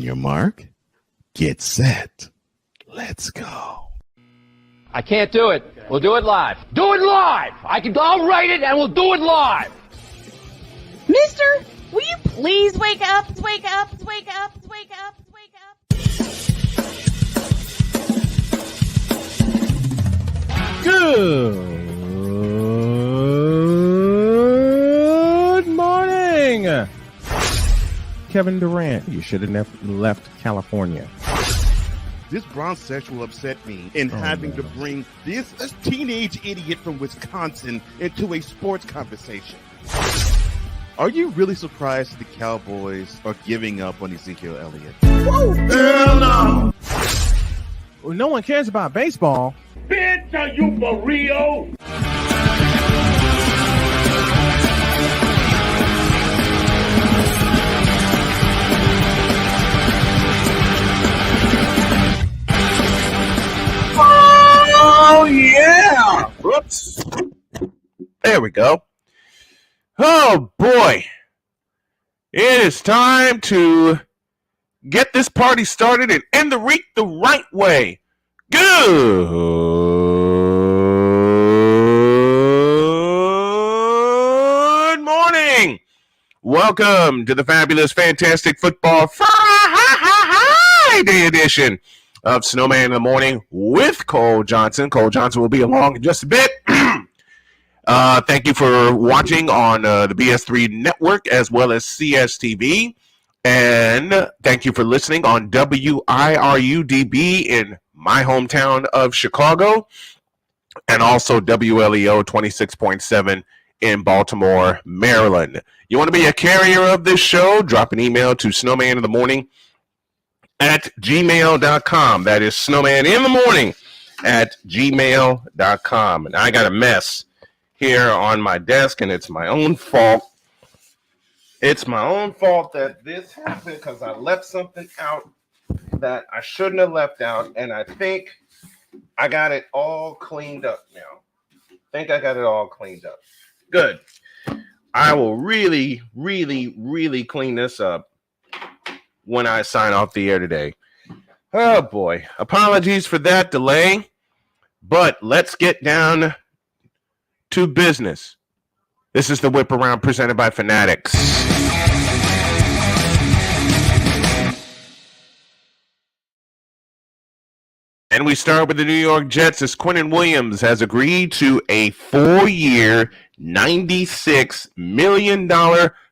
your mark, get set. Let's go. I can't do it. We'll do it live. Do it live! I'll write it and we'll do it live! Mister, will you please wake up, wake up, wake up, wake up, wake up? Good morning. Kevin Durant, you should have left California. This bronsexual upset me in having to bring this teenage idiot from Wisconsin into a sports conversation. Are you really surprised that the Cowboys are giving up on Ezekiel Elliott? Whoa. Hell no! Well, no one cares about baseball. Bitch, are you for real? Oh, yeah. Whoops. There we go. Oh, boy. It is time to get this party started and end the week the right way. Good morning. Welcome to the fabulous, fantastic football Friday edition of Snowman in the Morning with Cole Johnson. Cole Johnson will be along in just a bit. Thank you for watching on the BS3 network as well as CSTV. And thank you for listening on WIRUDB in my hometown of Chicago. And also WLEO 26.7 in Baltimore, Maryland. You want to be a carrier of this show? Drop an email to snowmaninthemorning@gmail.com. That is snowmaninthemorning@gmail.com. And I got a mess here on my desk, and it's my own fault. It's my own fault that this happened because I left something out that I shouldn't have left out, and I think I got it all cleaned up now. Good. I will really, really, really clean this up when I sign off the air today. Oh, boy. Apologies for that delay, but let's get down to business. This is the Whip Around presented by Fanatics. And we start with the New York Jets as Quinnen Williams has agreed to a 4-year, $96 million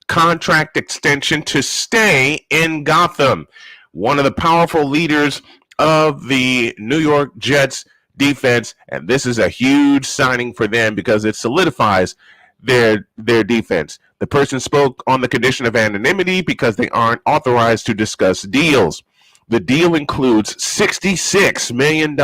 contract extension to stay in Gotham. One of the powerful leaders of the New York Jets defense, and this is a huge signing for them because it solidifies their defense. The person spoke on the condition of anonymity because they aren't authorized to discuss deals. The deal includes $66 million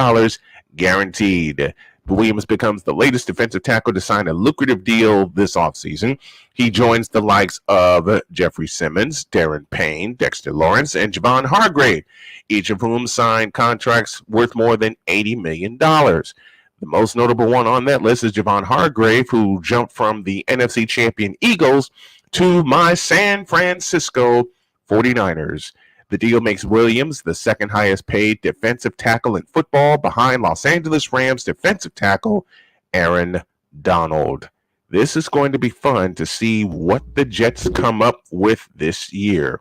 guaranteed. Williams becomes the latest defensive tackle to sign a lucrative deal this offseason. He joins the likes of Jeffrey Simmons, Darren Payne, Dexter Lawrence, and Javon Hargrave, each of whom signed contracts worth more than $80 million. The most notable one on that list is Javon Hargrave, who jumped from the NFC champion Eagles to my San Francisco 49ers. The deal makes Williams the second highest paid defensive tackle in football behind Los Angeles Rams defensive tackle Aaron Donald. This is going to be fun to see what the Jets come up with this year.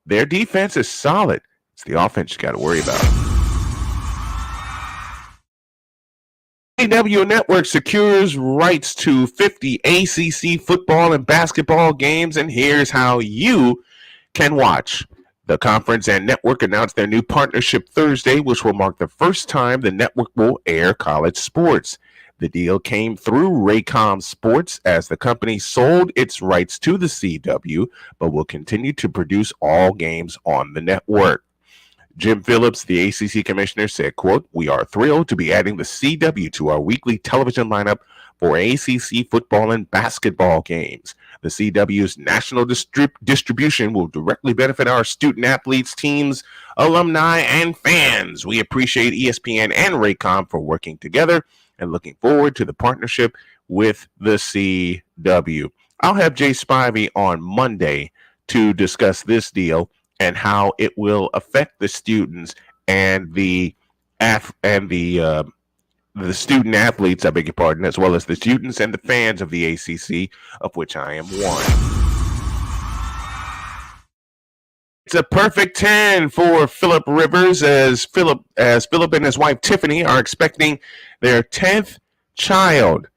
Their defense is solid. It's the offense you got to worry about. AW Network secures rights to 50 ACC football and basketball games, and here's how you can watch. The conference and network announced their new partnership Thursday, which will mark the first time the network will air college sports. The deal came through Raycom Sports as the company sold its rights to the CW, but will continue to produce all games on the network. Jim Phillips, the ACC commissioner, said, quote, "We are thrilled to be adding the CW to our weekly television lineup for ACC football and basketball games. The CW's national distribution will directly benefit our student athletes, teams, alumni, and fans. We appreciate ESPN and Raycom for working together and looking forward to the partnership with the CW." I'll have Jay Spivey on Monday to discuss this deal and how it will affect the students and the student athletes, I beg your pardon, as well as the students and the fans of the ACC, of which I am one. It's a perfect 10 for Philip Rivers as Philip and his wife Tiffany are expecting their 10th child.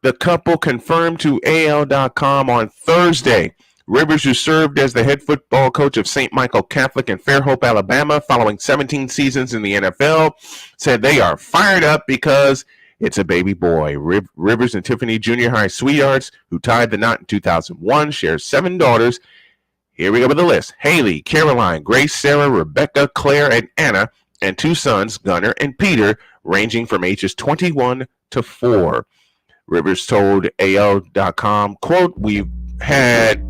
The couple confirmed to AL.com on Thursday. Rivers, who served as the head football coach of St. Michael Catholic in Fairhope, Alabama, following 17 seasons in the NFL, said they are fired up because it's a baby boy. Rivers and Tiffany, junior high sweethearts, who tied the knot in 2001, share 7 daughters. Here we go with the list. Haley, Caroline, Grace, Sarah, Rebecca, Claire, and Anna, and 2 sons, Gunnar and Peter, ranging from ages 21 to 4. Rivers told AL.com, quote, We've had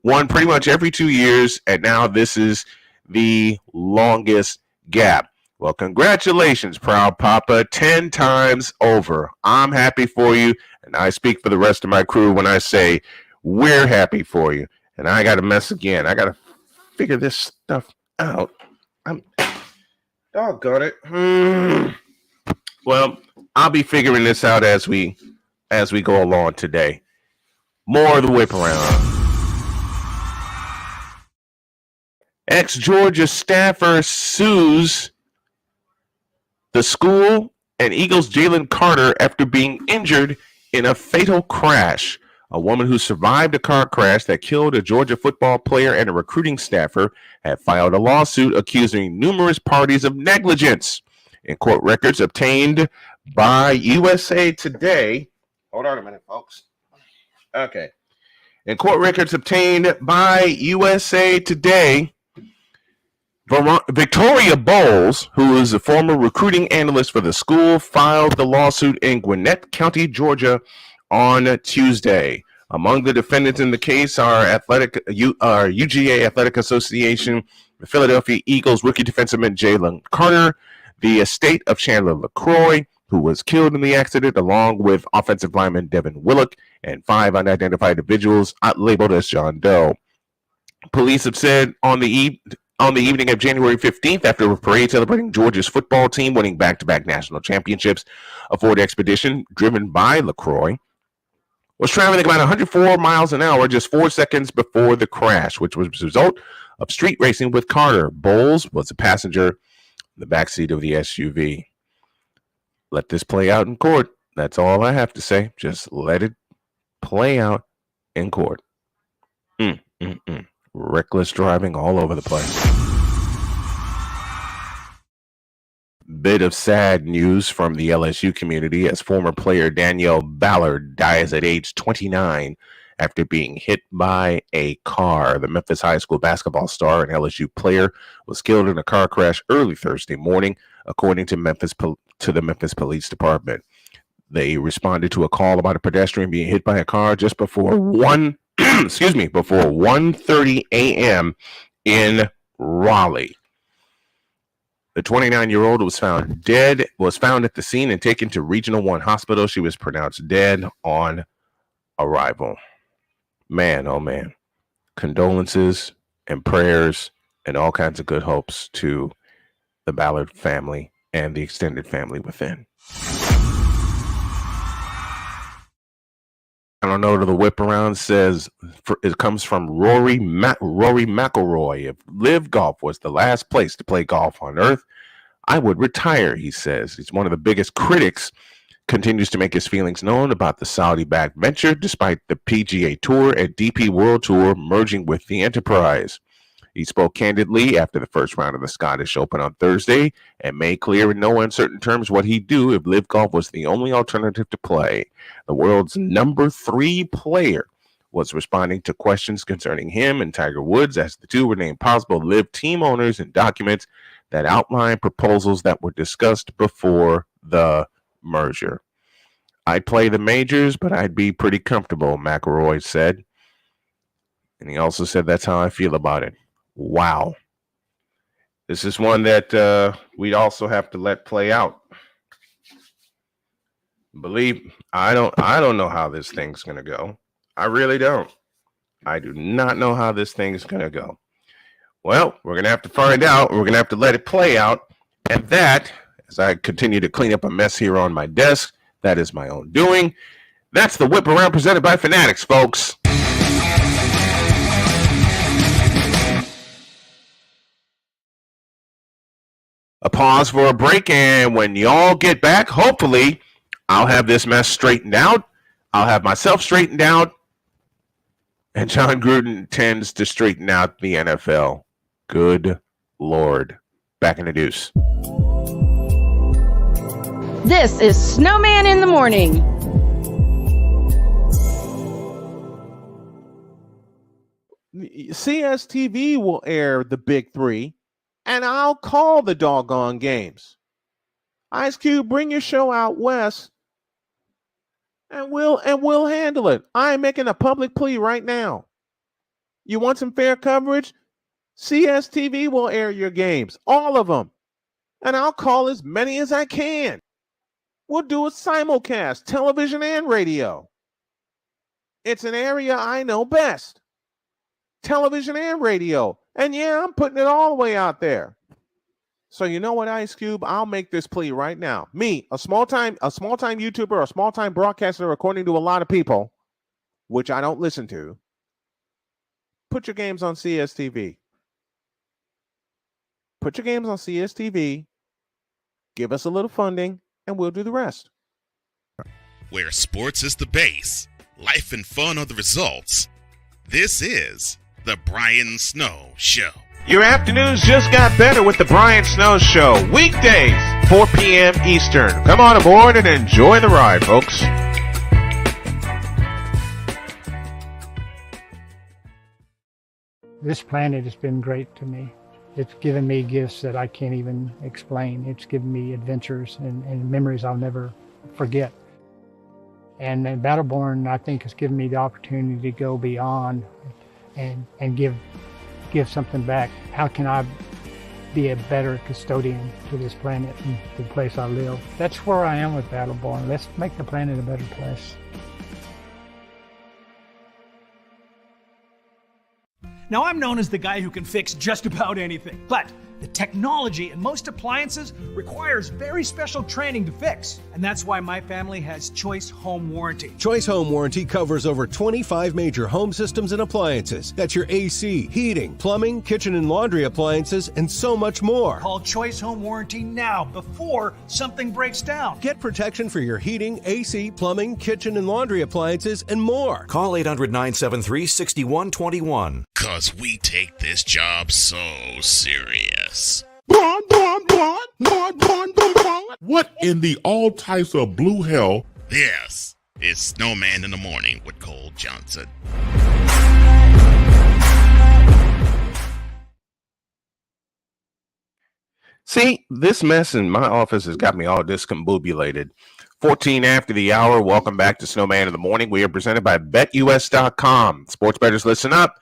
one pretty much every 2 years, and now this is the longest gap. Well, congratulations, proud papa, 10 times over. I'm happy for you, and I speak for the rest of my crew when I say we're happy for you. And I got to mess again. I got to figure this stuff out. I'm doggone it. Well, I'll be figuring this out as we go along today. More of the whip around. Ex-Georgia staffer sues the school and Eagles' Jalen Carter after being injured in a fatal crash. A woman who survived a car crash that killed a Georgia football player and a recruiting staffer had filed a lawsuit accusing numerous parties of negligence. In court records obtained by USA Today. Hold on a minute, folks. Okay. In court records obtained by USA Today, Victoria Bowles, who is a former recruiting analyst for the school, filed the lawsuit in Gwinnett County, Georgia, on Tuesday. Among the defendants in the case are UGA Athletic Association, the Philadelphia Eagles rookie defenseman Jalen Carter, the estate of Chandler LaCroix, who was killed in the accident, along with offensive lineman Devin Willock, and 5 unidentified individuals labeled as John Doe. Police have said on the evening of January 15th, after a parade celebrating Georgia's football team winning back-to-back national championships, a Ford Expedition driven by LaCroix was traveling about 104 miles an hour just 4 seconds before the crash, which was a result of street racing with Carter. Bowles was a passenger in the backseat of the SUV. Let this play out in court. That's all I have to say. Just let it play out in court. Reckless driving all over the place. Bit of sad news from the LSU community as former player Danielle Ballard dies at age 29 after being hit by a car. The Memphis high school basketball star and LSU player was killed in a car crash early Thursday morning, according to the Memphis Police Department. They responded to a call about a pedestrian being hit by a car just before 1:30 a.m. in Raleigh. The 29-year-old was found at the scene and taken to Regional 1 Hospital. She was pronounced dead on arrival. Man, oh man. Condolences and prayers and all kinds of good hopes to the Ballard family and the extended family within. I don't know. The whip around says it comes from Rory McIlroy. If LIV Golf was the last place to play golf on earth, I would retire, he says. He's one of the biggest critics, continues to make his feelings known about the Saudi-backed venture, despite the PGA Tour and DP World Tour merging with the enterprise. He spoke candidly after the first round of the Scottish Open on Thursday and made clear in no uncertain terms what he'd do if LIV Golf was the only alternative to play. The world's number 3 player was responding to questions concerning him and Tiger Woods as the two were named possible LIV team owners in documents that outline proposals that were discussed before the merger. I'd play the majors, but I'd be pretty comfortable, McIlroy said. And he also said, that's how I feel about it. Wow. This is one that we'd also have to let play out. I don't know how this thing's going to go. I really don't. I do not know how this thing's going to go. Well, we're going to have to find out. We're going to have to let it play out. And that, as I continue to clean up a mess here on my desk, that is my own doing. That's the Whip Around presented by Fanatics, folks. A pause for a break, and when y'all get back, hopefully, I'll have this mess straightened out. I'll have myself straightened out, and Jon Gruden tends to straighten out the NFL. Good Lord. Back in the deuce. This is Snowman in the Morning. CSTV will air the Big Three, and I'll call the doggone games. Ice Cube, bring your show out west, and we'll handle it. I am making a public plea right now. You want some fair coverage? CSTV will air your games, all of them, and I'll call as many as I can. We'll do a simulcast, television and radio. It's an area I know best. Television and radio. And yeah, I'm putting it all the way out there. So you know what, Ice Cube? I'll make this plea right now. Me, a small-time YouTuber, a small-time broadcaster, according to a lot of people, which I don't listen to, put your games on CSTV. Put your games on CSTV. Give us a little funding, and we'll do the rest. Where sports is the base, life and fun are the results. This is The Brian Snow Show. Your afternoons just got better with the Brian Snow Show. Weekdays, 4 p.m. Eastern. Come on aboard and enjoy the ride, folks. This planet has been great to me. It's given me gifts that I can't even explain. It's given me adventures and memories I'll never forget. And Battleborn, I think, has given me the opportunity to go beyond and give something back. How can I be a better custodian to this planet and the place I live? That's where I am with Battleborn. Let's make the planet a better place. Now, I'm known as the guy who can fix just about anything, but the technology in most appliances requires very special training to fix. And that's why my family has Choice Home Warranty. Choice Home Warranty covers over 25 major home systems and appliances. That's your AC, heating, plumbing, kitchen and laundry appliances, and so much more. Call Choice Home Warranty now before something breaks down. Get protection for your heating, AC, plumbing, kitchen and laundry appliances, and more. Call 800-973-6121. 'Cause we take this job so serious. What in the all types of blue hell? This is Snowman in the Morning with Cole Johnson. See, this mess in my office has got me all discombobulated. 14 after the hour. Welcome back to Snowman in the Morning. We are presented by BetUS.com. Sports bettors, listen up.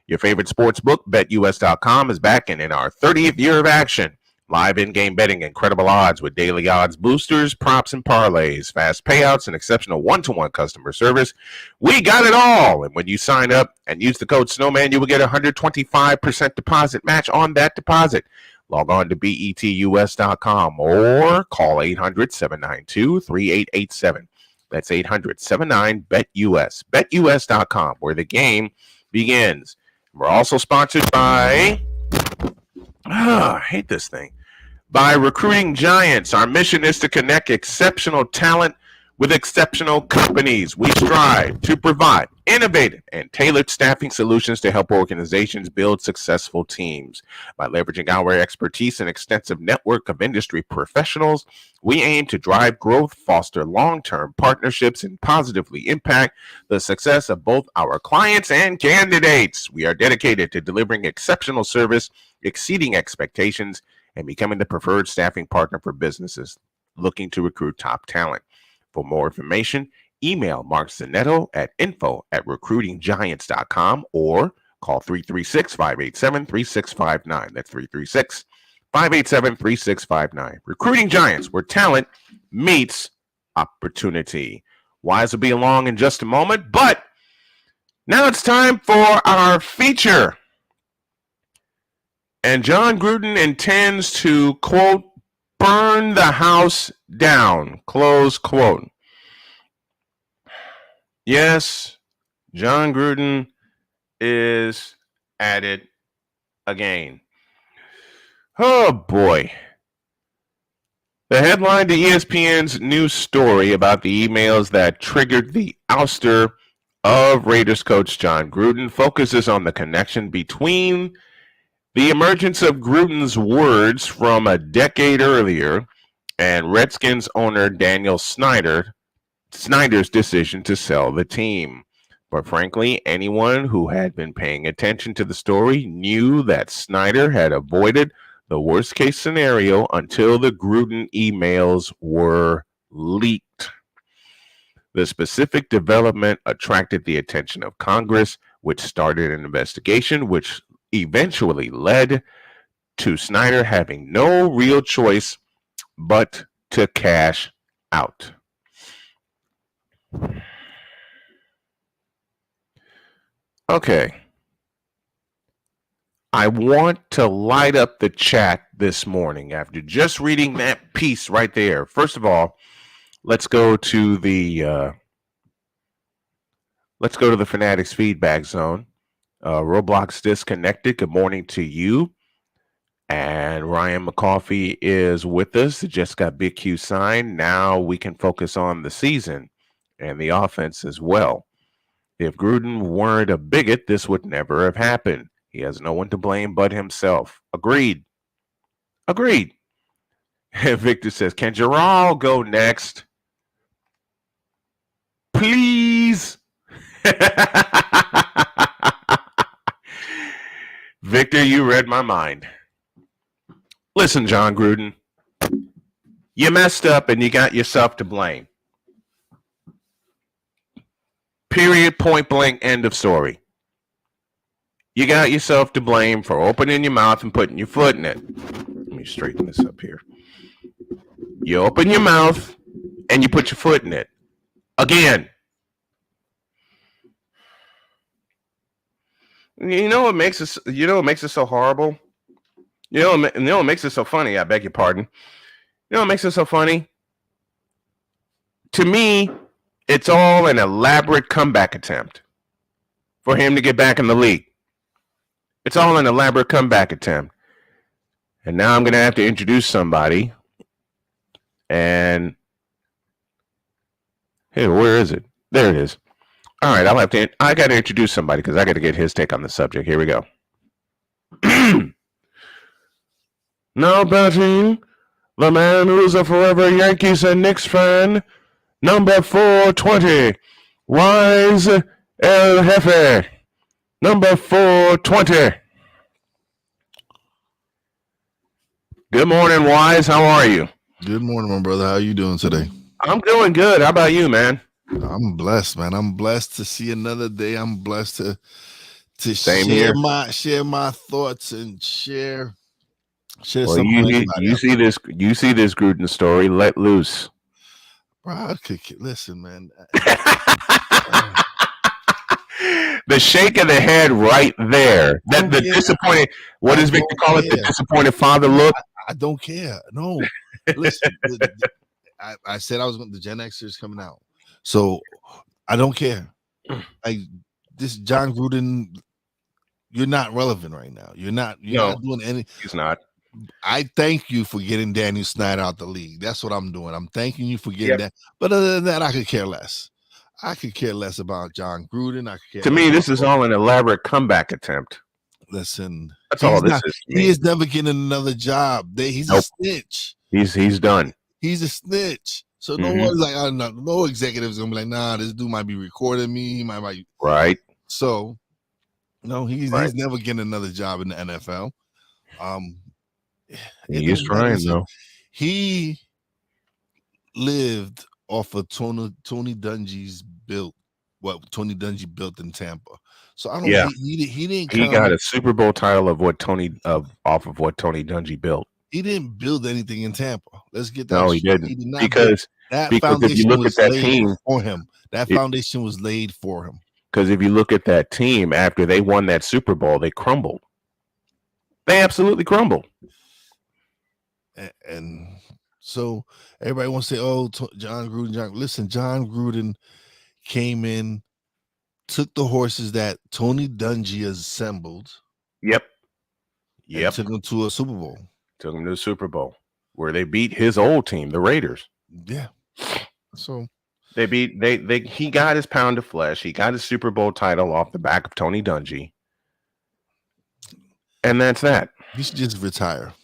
Your favorite sports book, BetUS.com, is back and in our 30th year of action. Live in-game betting, incredible odds with daily odds boosters, props, and parlays, fast payouts, and exceptional one-to-one customer service. We got it all. And when you sign up and use the code Snowman, you will get a 125% deposit match on that deposit. Log on to BETUS.com or call 800-792-3887. That's 800-79-BET-US. BetUS.com, where the game begins. We're also sponsored by, I hate this thing, by Recruiting Giants. Our mission is to connect exceptional talent with exceptional companies. We strive to provide innovative and tailored staffing solutions to help organizations build successful teams. By leveraging our expertise and extensive network of industry professionals, we aim to drive growth, foster long-term partnerships, and positively impact the success of both our clients and candidates. We are dedicated to delivering exceptional service, exceeding expectations, and becoming the preferred staffing partner for businesses looking to recruit top talent. For more information, email Mark Zanetto at info@recruitinggiants.com or call 336-587-3659. That's 336-587-3659. Recruiting Giants, where talent meets opportunity. Wise will be along in just a moment, but now it's time for our feature. And Jon Gruden intends to, quote, burn the house down, close quote. Yes, Jon Gruden is at it again. Oh, boy. The headline to ESPN's news story about the emails that triggered the ouster of Raiders coach Jon Gruden focuses on the connection between the emergence of Gruden's words from a decade earlier and Redskins owner Daniel Snyder's decision to sell the team. But frankly, anyone who had been paying attention to the story knew that Snyder had avoided the worst case scenario until the Gruden emails were leaked. The specific development attracted the attention of Congress, which started an investigation which eventually led to Snyder having no real choice but to cash out. Okay. I want to light up the chat this morning after just reading that piece right there. First of all, let's go to the Fanatics feedback zone. Roblox disconnected. Good morning to you. And Ryan McCoffey is with us. It just got Big Q signed. Now we can focus on the season and the offense as well. If Gruden weren't a bigot, this would never have happened. He has no one to blame but himself. Agreed. Agreed. Victor says, can Gerald go next? Please. Victor, you read my mind. Listen, Jon Gruden, you messed up and you got yourself to blame. Period, point blank, end of story. You got yourself to blame for opening your mouth and putting your foot in it. Let me straighten this up here. You open your mouth and you put your foot in it. Again. You know what makes us so horrible? You know what makes it so funny? I beg your pardon. You know what makes it so funny? To me, it's all an elaborate comeback attempt for him to get back in the league. It's all an elaborate comeback attempt. And now I'm going to have to introduce somebody. And hey, where is it? There it is. All right, I got to introduce somebody because I got to get his take on the subject. Here we go. Now batting, the man who's a forever Yankees and Knicks fan, number 420, Wise El Jefe. Number 420. Good morning, Wise. How are you? Good morning, my brother. How you doing today? I'm doing good. How about you, man? I'm blessed, man. I'm blessed to see another day. I'm blessed to share my thoughts and share well, something. You see this Gruden story. Let loose. Bro, listen, man. The shake of the head right there. That the disappointed. What does Victor call it? The disappointed father look. I don't care. No, listen. I said I was going. The Gen Xers coming out, so I don't care. Like this, Jon Gruden, you're not relevant right now. You're not doing any. He's not. I thank you for getting Daniel Snyder out the league. That's what I'm doing. I'm thanking you for getting that. But other than that, I could care less. I could care less about Jon Gruden. To me, this is all an elaborate comeback attempt. Listen, that's all this is. He is never getting another job. He's a snitch. He's done. He's a snitch. So no one's like, I don't know, no executive's gonna be like, nah, this dude might be recording me. He might right. So no, he's never getting another job in the NFL. He is trying though. He lived off of Tony Dungy's built what Tony Dungy built in Tampa. So I don't know. He didn't. He got a Super Bowl title of what off of what Tony Dungy built. He didn't build anything in Tampa. Let's get that. No, he didn't. He did not because if you look at that team for him, that foundation was laid for him. Because if you look at that team after they won that Super Bowl, they crumbled. They absolutely crumble. And so everybody wants to say, "Oh, Jon Gruden." Listen, Jon Gruden came in, took the horses that Tony Dungy assembled. Yep. And took them to a Super Bowl. Took them to the Super Bowl where they beat his old team, the Raiders. Yeah. So he got his pound of flesh. He got his Super Bowl title off the back of Tony Dungy. And that's that. He should just retire.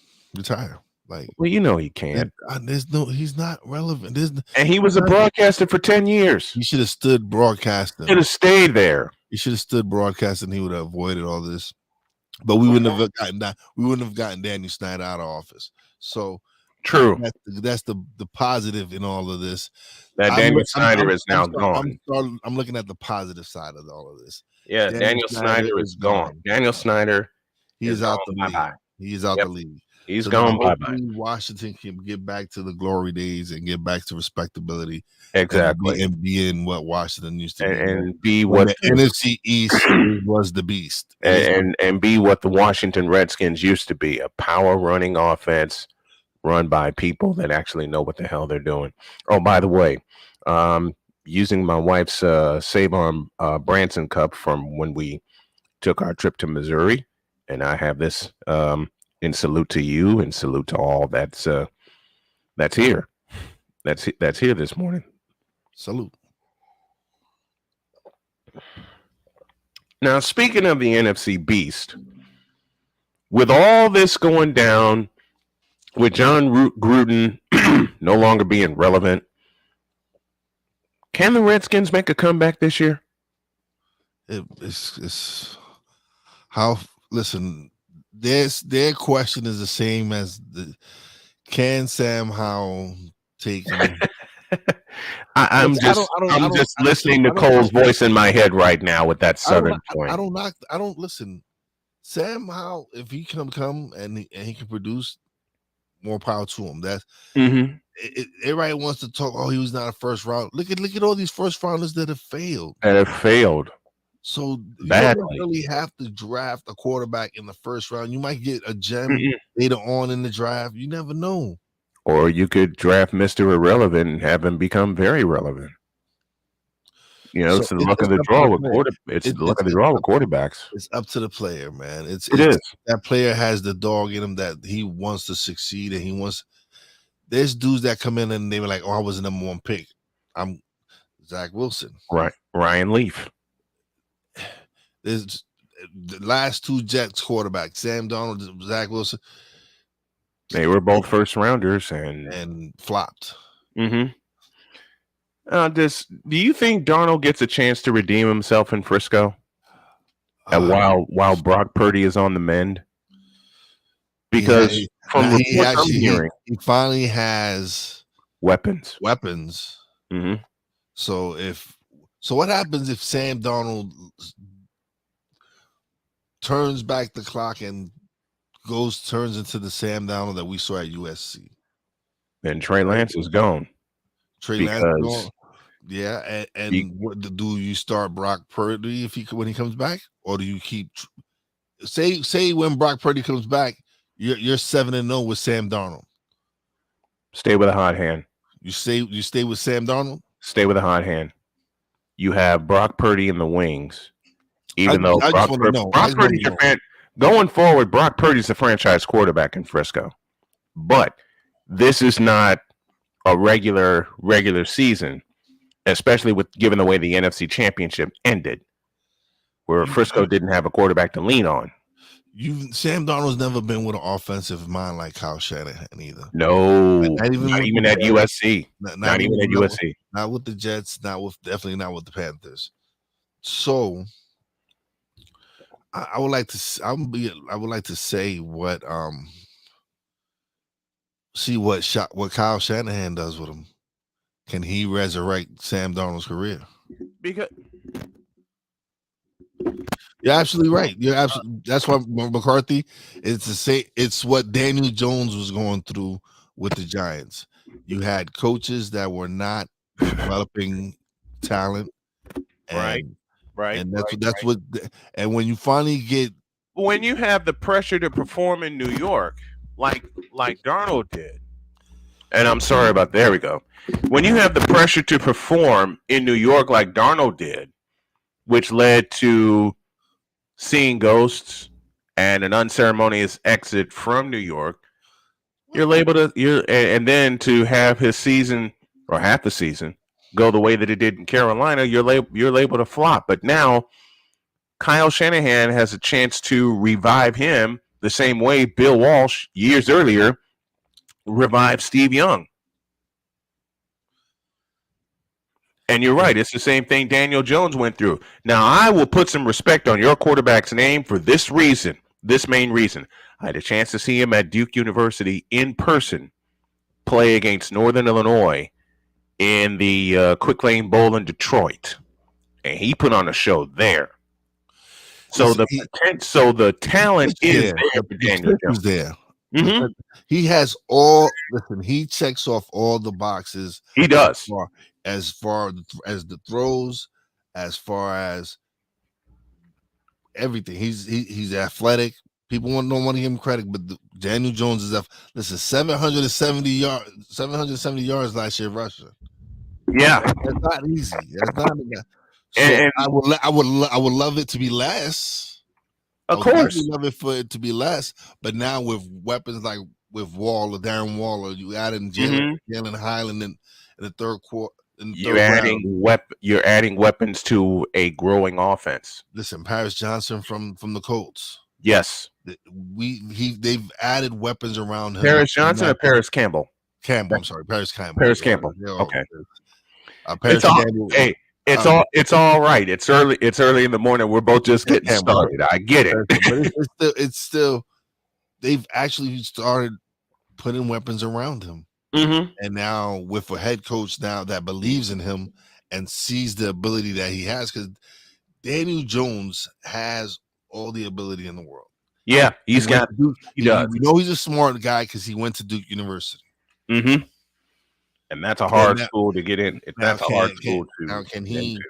Like, well, you know he can't. He's not relevant. And he was a broadcaster for 10 years. He should have stood broadcasting. Should have stayed there. He should have stood broadcasting. He would have avoided all this. But we wouldn't have gotten that. We wouldn't have gotten Daniel Snyder out of office. So true. That's the positive in all of this. That Daniel Snyder is now gone. I'm looking at the positive side of all of this. Yeah, Daniel Snyder is gone. Daniel Snyder, he is out the league. He is out the league. He's gone bye-bye. Washington can get back to the glory days and get back to respectability. Exactly. And be in what Washington used to be. And be what the NFC East was the beast. And be what the Washington Redskins used to be, a power running offense run by people that actually know what the hell they're doing. Oh, by the way, using my wife's Save On Branson Cup from when we took our trip to Missouri, and I have this in salute to you and salute to all that's here. That's here this morning. Salute. Now, speaking of the NFC Beast, with all this going down, with Jon Gruden no longer being relevant, can the Redskins make a comeback this year? It's how, listen, their question is the same as can Sam Howell take I'm just listening to Cole's voice in my head right now with that Southern twang. I don't listen. Sam Howell, if he come and he can produce, more power to him. That's everybody wants to talk. Oh, he was not a first round. Look at all these first rounders that have failed. So badly. You don't really have to draft a quarterback in the first round. You might get a gem later on in the draft. You never know. Or you could draft Mr. Irrelevant and have him become very relevant. You know, it's the luck of the draw with quarterbacks. It's up to the player, man. It is. That player has the dog in him that he wants to succeed, and he wants. There's dudes that come in and they were like, "Oh, I was the number one pick. I'm Zach Wilson." Right, Ryan Leaf. There's the last two Jets quarterbacks, Sam Darnold, Zach Wilson. They were both first rounders and flopped. Mm-hmm. Do you think Darnold gets a chance to redeem himself in Frisco? While Brock Purdy is on the mend? Because from what I'm hearing, he finally has weapons. Mm-hmm. So what happens if Sam Darnold turns back the clock and turns into the Sam Darnold that we saw at USC? Then Trey Lance is gone. Trey Lance is gone. Yeah, what do you start Brock Purdy when he comes back, or do you keep say when Brock Purdy comes back, you're 7-0 with Sam Darnold? Stay with a hot hand. You stay with Sam Darnold. Stay with a hot hand. You have Brock Purdy in the wings, even though Brock Purdy's your fan. Going forward, Brock Purdy's the franchise quarterback in Frisco, but this is not a regular season. Especially given the way the NFC Championship ended, where Frisco didn't have a quarterback to lean on. Sam Darnold's never been with an offensive mind like Kyle Shanahan either. No, not even at USC. Not even at USC. Not with the Jets. Definitely not with the Panthers. So I would like to say what what Kyle Shanahan does with him. Can he resurrect Sam Darnold's career? Because you're absolutely right. That's why McCarthy is to say it's what Daniel Jones was going through with the Giants. You had coaches that were not developing talent, right. And that's what. And when you finally get when you have the pressure to perform in New York, like Darnold did, and I'm sorry about there we go. When you have the pressure to perform in New York like Darnold did, which led to seeing ghosts and an unceremonious exit from New York, and then to have his season or half the season go the way that it did in Carolina, you're labeled a flop. But now Kyle Shanahan has a chance to revive him the same way Bill Walsh years earlier revived Steve Young. And you're right. It's the same thing Daniel Jones went through. Now, I will put some respect on your quarterback's name for this reason, this main reason. I had a chance to see him at Duke University in person play against Northern Illinois in the Quick Lane Bowl in Detroit. And he put on a show there. So the talent is there for Daniel Jones. There. Mm-hmm. He has all. Listen, he checks off all the boxes. He does. As far as the throws, as far as everything. He's athletic. People don't want to give him credit, but Daniel Jones is listen, 770 yards last year rushing. Yeah, that's not easy. That's not. So and I would love it to be less. Of course, love it for it to be less. But now with weapons like with Darren Waller, you add in Jalen Highland in the third quarter. You're adding weapons to a growing offense. Listen, Paris Johnson from the Colts. Yes, they've added weapons around him. Paris Johnson or Paris Campbell? I'm sorry, Paris Campbell. Paris Campbell. Okay. Paris Campbell. It's all right. It's early in the morning. We're both just getting started. I get it. But it's still they've actually started putting weapons around him. Mm-hmm. And now with a head coach now that believes in him and sees the ability that he has, because Daniel Jones has all the ability in the world. Yeah, he does. We know he's a smart guy because he went to Duke University. Mm-hmm. And that's a hard school to get in. That's a hard school to. Now, can he,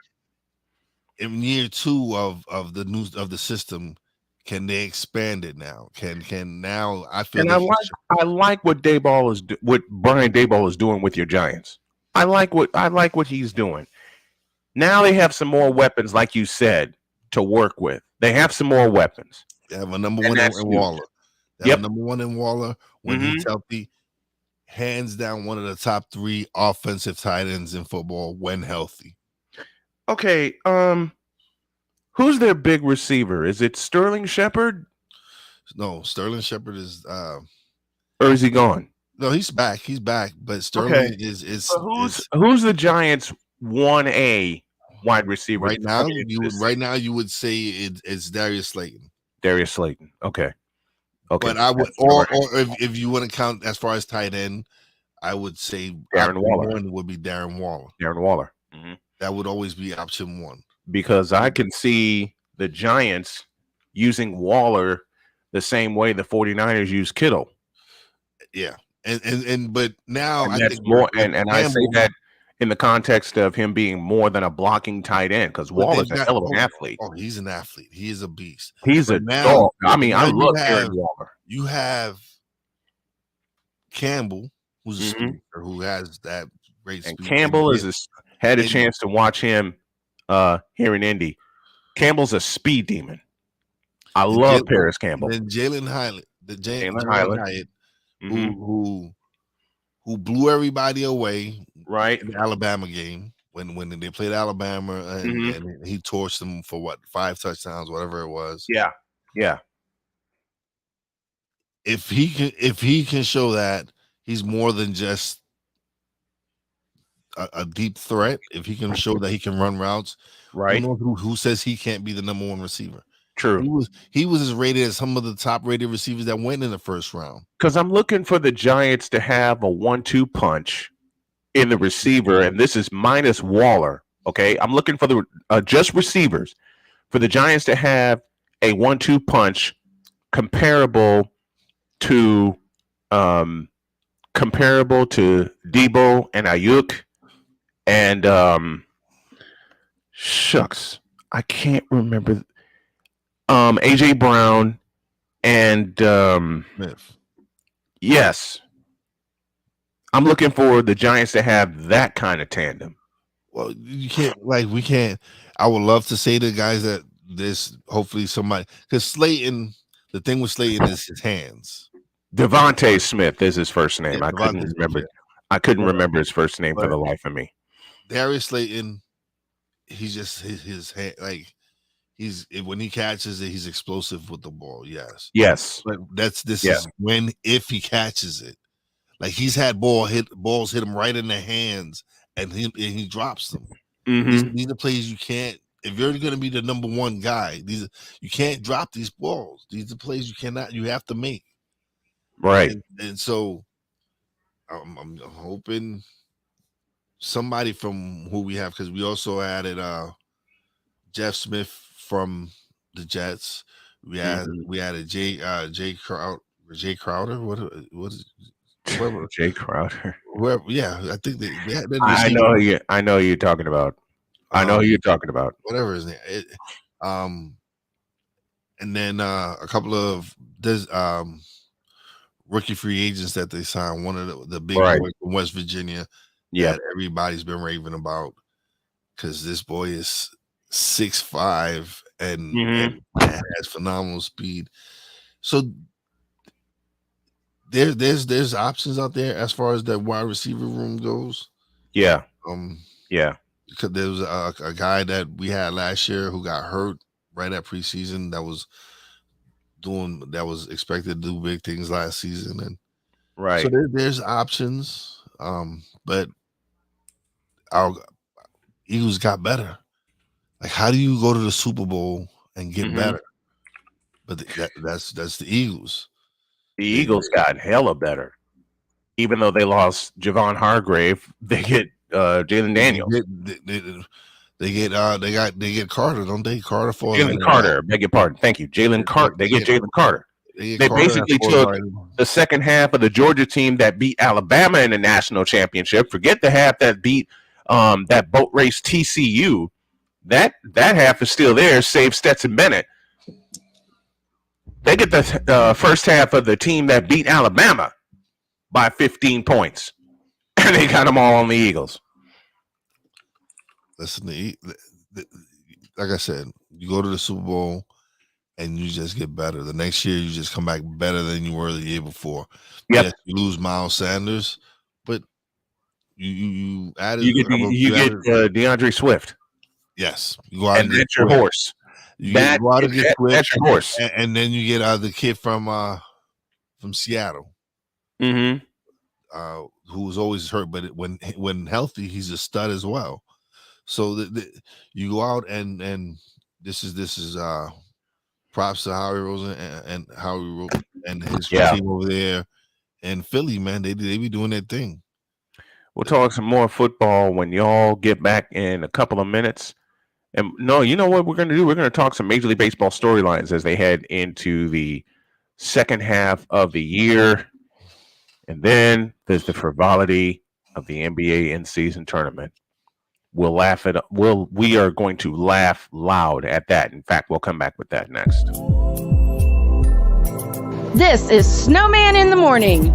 in year 2 of the system, can they expand it now? Can now? I feel. And I like what what Brian Daboll is doing with your Giants. I like what he's doing. Now they have some more weapons, like you said, to work with. They have some more weapons. They have a number one in Waller. They have a number one in Waller when he's healthy. Hands down, one of the top 3 offensive tight ends in football when healthy. Okay, who's their big receiver? Is it Sterling Shepard? No, Sterling Shepard is or is he gone? No, he's back. He's back, but Sterling is so who's the Giants 1A wide receiver right now? You would say it's Darius Slayton. Darius Slayton. Okay. But I would, or if you want to count as far as tight end, I would say Darren Waller. One would be Darren Waller. Darren Waller. Mm-hmm. That would always be option 1. Because I can see the Giants using Waller the same way the 49ers use Kittle. Yeah. But now I think more, and I say that in the context of him being more than a blocking tight end, because Waller's a hell of an athlete. Oh, he's an athlete. He is a beast. He's a dog. I mean, I love Darren Waller. You have Campbell, who's a speaker, who has that great speed. And Campbell had a chance to watch him here in Indy. Campbell's a speed demon. I love Paris Campbell. And Jalen Highland, who blew everybody away, right? In the Alabama game when they played Alabama and he torched them for 5 touchdowns, whatever it was. Yeah. If he can show that he's more than just a deep threat, if he can show that he can run routes, right? Who says he can't be the number 1 receiver? True. He was as rated as some of the top rated receivers that went in the first round. Because I'm looking for the Giants to have a 1-2 punch in the receiver, and this is minus Waller. Okay, I'm looking for the just receivers for the Giants to have a 1-2 punch comparable to Debo and Ayuk, and shucks, I can't remember. AJ Brown, and Smith. Yes, I'm looking for the Giants to have that kind of tandem. Well, you can't we can't. I would love to say to guys that this hopefully somebody, because Slayton, the thing with Slayton is his hands. Devontae Smith is his first name. Yeah, I couldn't Devontae remember. Smith. I couldn't remember his first name for the life of me. Darius Slayton, he's just his hand, when he catches it, he's explosive with the ball. Yes. But this is if he catches it. Like he's had balls hit him right in the hands, and he drops them. Mm-hmm. These are plays you can't. If you're going to be the number one guy, you can't drop these balls. These are plays you have to make. Right. And so I'm hoping somebody from who we have, because we also added Jeff Smith from the Jets. We added Jay Crowder. What is Jay Crowder? Whoever, I think I know who you're talking about. I know who you're talking about. Whatever his name. And then a couple of rookie free agents that they signed. One of the big boys from West Virginia. That everybody's been raving about, because this boy is 6'5" and has phenomenal speed. So there's options out there as far as that wide receiver room goes. Yeah. Because there was a guy that we had last year who got hurt right at preseason that was expected to do big things last season, and so there's options. But our Eagles got better. Like, how do you go to the Super Bowl and get better? But that's the Eagles. The Eagles got hella better. Even though they lost Javon Hargrave, they get Jalen Daniels. They get Carter, don't they? Carter for Jalen Carter. Beg your pardon. Thank you, Jalen Carter. They get Jalen Carter. They basically took the second half of the Georgia team that beat Alabama in the national championship. Forget the half that beat that boat race TCU. That half is still there, save Stetson Bennett. They get the first half of the team that beat Alabama by 15 points, and they got them all on the Eagles. Listen, like I said, you go to the Super Bowl and you just get better. The next year, you just come back better than you were the year before. Yep. Yes, you lose Miles Sanders, but you added. You get DeAndre Swift. Yes, you go out and that's your horse. That's your horse. And then you get the kid from Seattle, who was always hurt, but when healthy, he's a stud as well. So you go out and this is props to Howie Rosen and Howie Rosen and his team over there in Philly, man. They be doing their thing. We'll talk some more football when y'all get back in a couple of minutes. And no, you know what we're going to do? We're going to talk some Major League Baseball storylines as they head into the second half of the year. And then there's the frivolity of the NBA in-season tournament. We'll laugh at we are going to laugh loud at that. In fact, we'll come back with that next. This is Snowman in the Morning.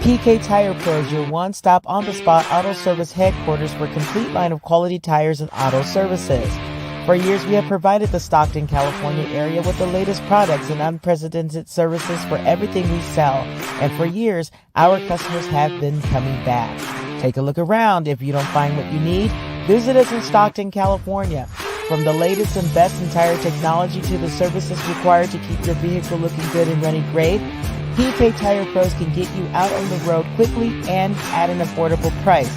PK Tire Pros, your one-stop on-the-spot auto service headquarters for a complete line of quality tires and auto services. For years, we have provided the Stockton, California area with the latest products and unprecedented services for everything we sell. And for years, our customers have been coming back. Take a look around. If you don't find what you need, visit us in Stockton, California. From the latest and best in tire technology to the services required to keep your vehicle looking good and running great, PK Tire Pros can get you out on the road quickly and at an affordable price.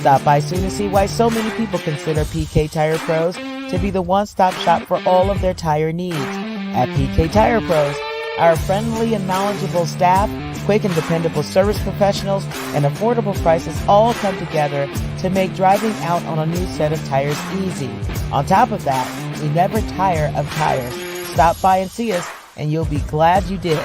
Stop by soon to see why so many people consider PK Tire Pros to be the one-stop shop for all of their tire needs. At PK Tire Pros, our friendly and knowledgeable staff, quick and dependable service professionals, and affordable prices all come together to make driving out on a new set of tires easy. On top of that, we never tire of tires. Stop by and see us, and you'll be glad you did.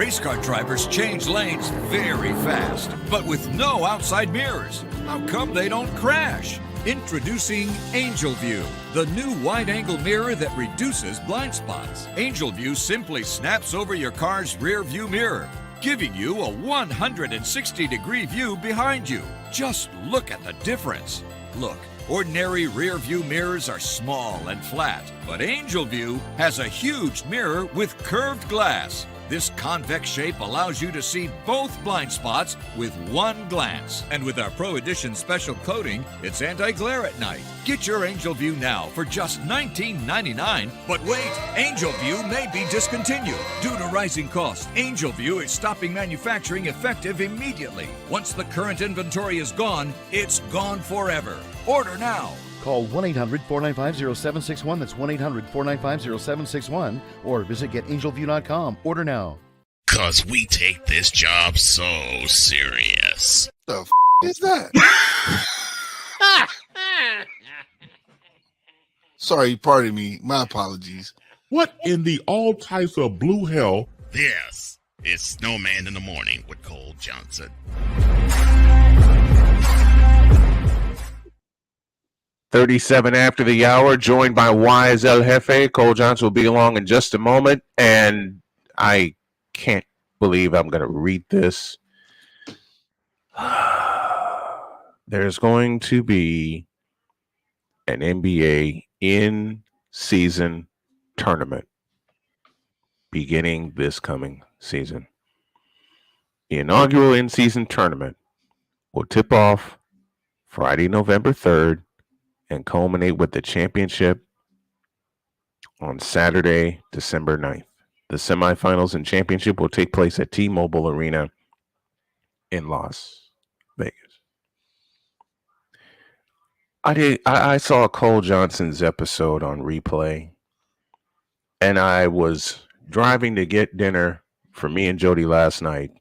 Race car drivers change lanes very fast, but with no outside mirrors. How come they don't crash? Introducing Angel View, the new wide-angle mirror that reduces blind spots. Angel View simply snaps over your car's rear view mirror, giving you a 160-degree view behind you. Just look at the difference. Look, ordinary rear view mirrors are small and flat, but Angel View has a huge mirror with curved glass. This convex shape allows you to see both blind spots with one glance. And with our Pro Edition special coating, it's anti-glare at night. Get your Angel View now for just $19.99. But wait, Angel View may be discontinued. Due to rising costs, Angel View is stopping manufacturing effective immediately. Once the current inventory is gone, it's gone forever. Order now. Call 1-800-495-0761. That's 1-800-495-0761. Or visit getangelview.com. Order now. Cause we take this job so serious. The f is that? Sorry, pardon me. My apologies. What in the all types of blue hell? This is Snowman in the Morning with Cole Johnson. 37 after the hour, joined by Wise El Jefe. Cole Johnson will be along in just a moment, and I can't believe I'm going to read this. There's going to be an NBA in-season tournament beginning this coming season. The inaugural in-season tournament will tip off Friday, November 3rd, and culminate with the championship on Saturday, December 9th. The semifinals and championship will take place at T-Mobile Arena in Las Vegas. I saw Cole Johnson's episode on replay, and I was driving to get dinner for me and Jody last night.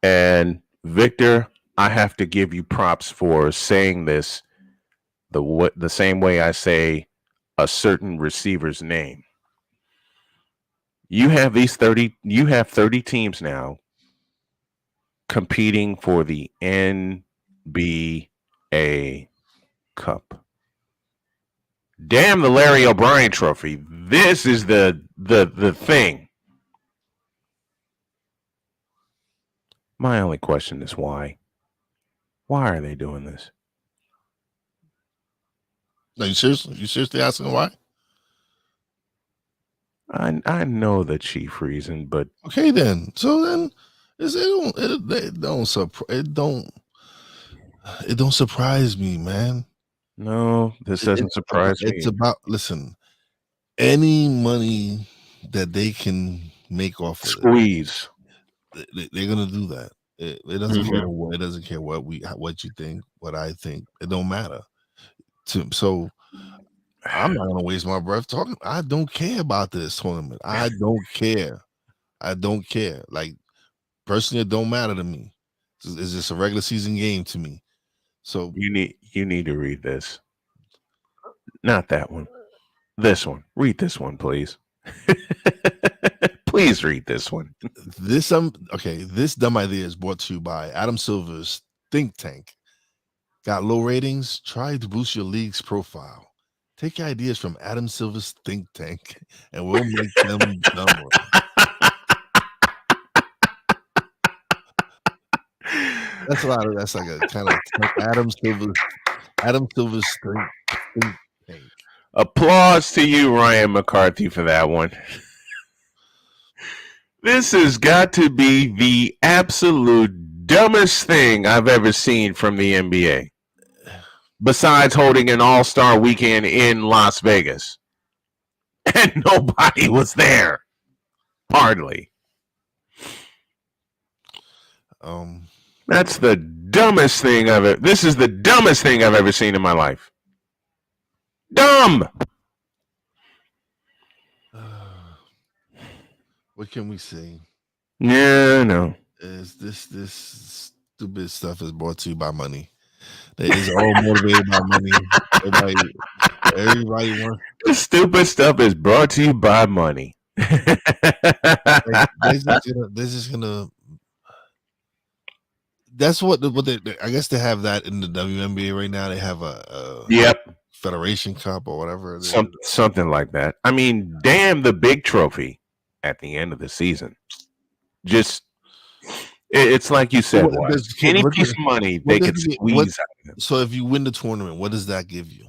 And Victor, I have to give you props for saying this the same way I say a certain receiver's name. You have 30 teams now competing for the NBA Cup. Damn the Larry O'Brien trophy. This is the thing. My only question is why? Why are they doing this? Are you seriously asking why? I know the chief reason, but okay then. So then it don't surprise me, man. No, this doesn't surprise me. It's about any money that they can make off of squeeze. They're gonna do that. It doesn't care what. It doesn't care what you think, what I think. It don't matter. So I'm not gonna waste my breath talking. I don't care about this tournament. I don't care. Like personally, it don't matter to me. It's just a regular season game to me. So you need to read this. Not that one. This one. Read this one, please. Please read this one. This dumb idea is brought to you by Adam Silver's think tank. Got low ratings? Try to boost your league's profile. Take ideas from Adam Silver's think tank, and we'll make them dumber. That's like a kind of Adam Silver's think tank. Applause to you, Ryan McCarthy, for that one. This has got to be the absolute dumbest thing I've ever seen from the NBA. Besides holding an all-star weekend in Las Vegas. And nobody was there. Hardly. That's the dumbest thing this is the dumbest thing I've ever seen in my life. Dumb! What can we say? Yeah, no. This stupid stuff is brought to you by money. They is all motivated by money. Everybody wants. This stupid stuff is brought to you by money. They're just gonna. That's what they. I guess they have that in the WNBA right now. They have a Federation Cup or whatever. Something like that. I mean, damn the big trophy at the end of the season. Just it's like you said. Any piece of money they could squeeze out of it. So if you win the tournament, what does that give you?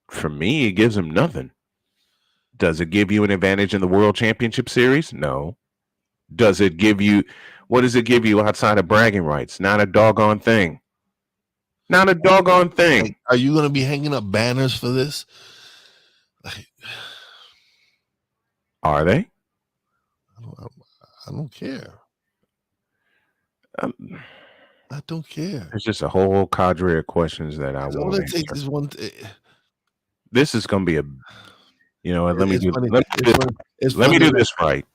For me, it gives them nothing. Does it give you an advantage in the World Championship Series? No. Does it give you? What does it give you outside of bragging rights? Not a doggone thing. Not a doggone thing. Like, are you going to be hanging up banners for this? Are they? I don't care. I don't care. There's just a whole cadre of questions that I All want it to takes is one. This is going to be a. You know what? Let me do this right.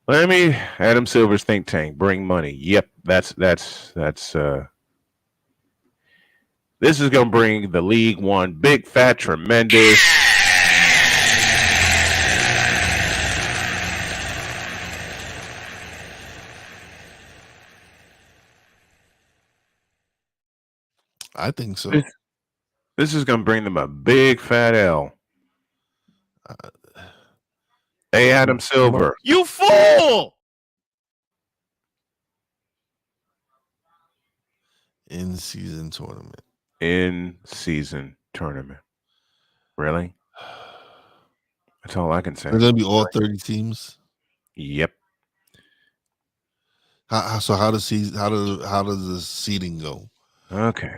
Let me Adam Silver's think tank bring money. Yep, that's this is going to bring the league one big fat tremendous I think so. This is going to bring them a big fat L. Hey, Adam Silver. You fool! In-season tournament. In-season tournament. Really? That's all I can say. They're going to be all 30 teams? Yep. So how does the seeding go? Okay.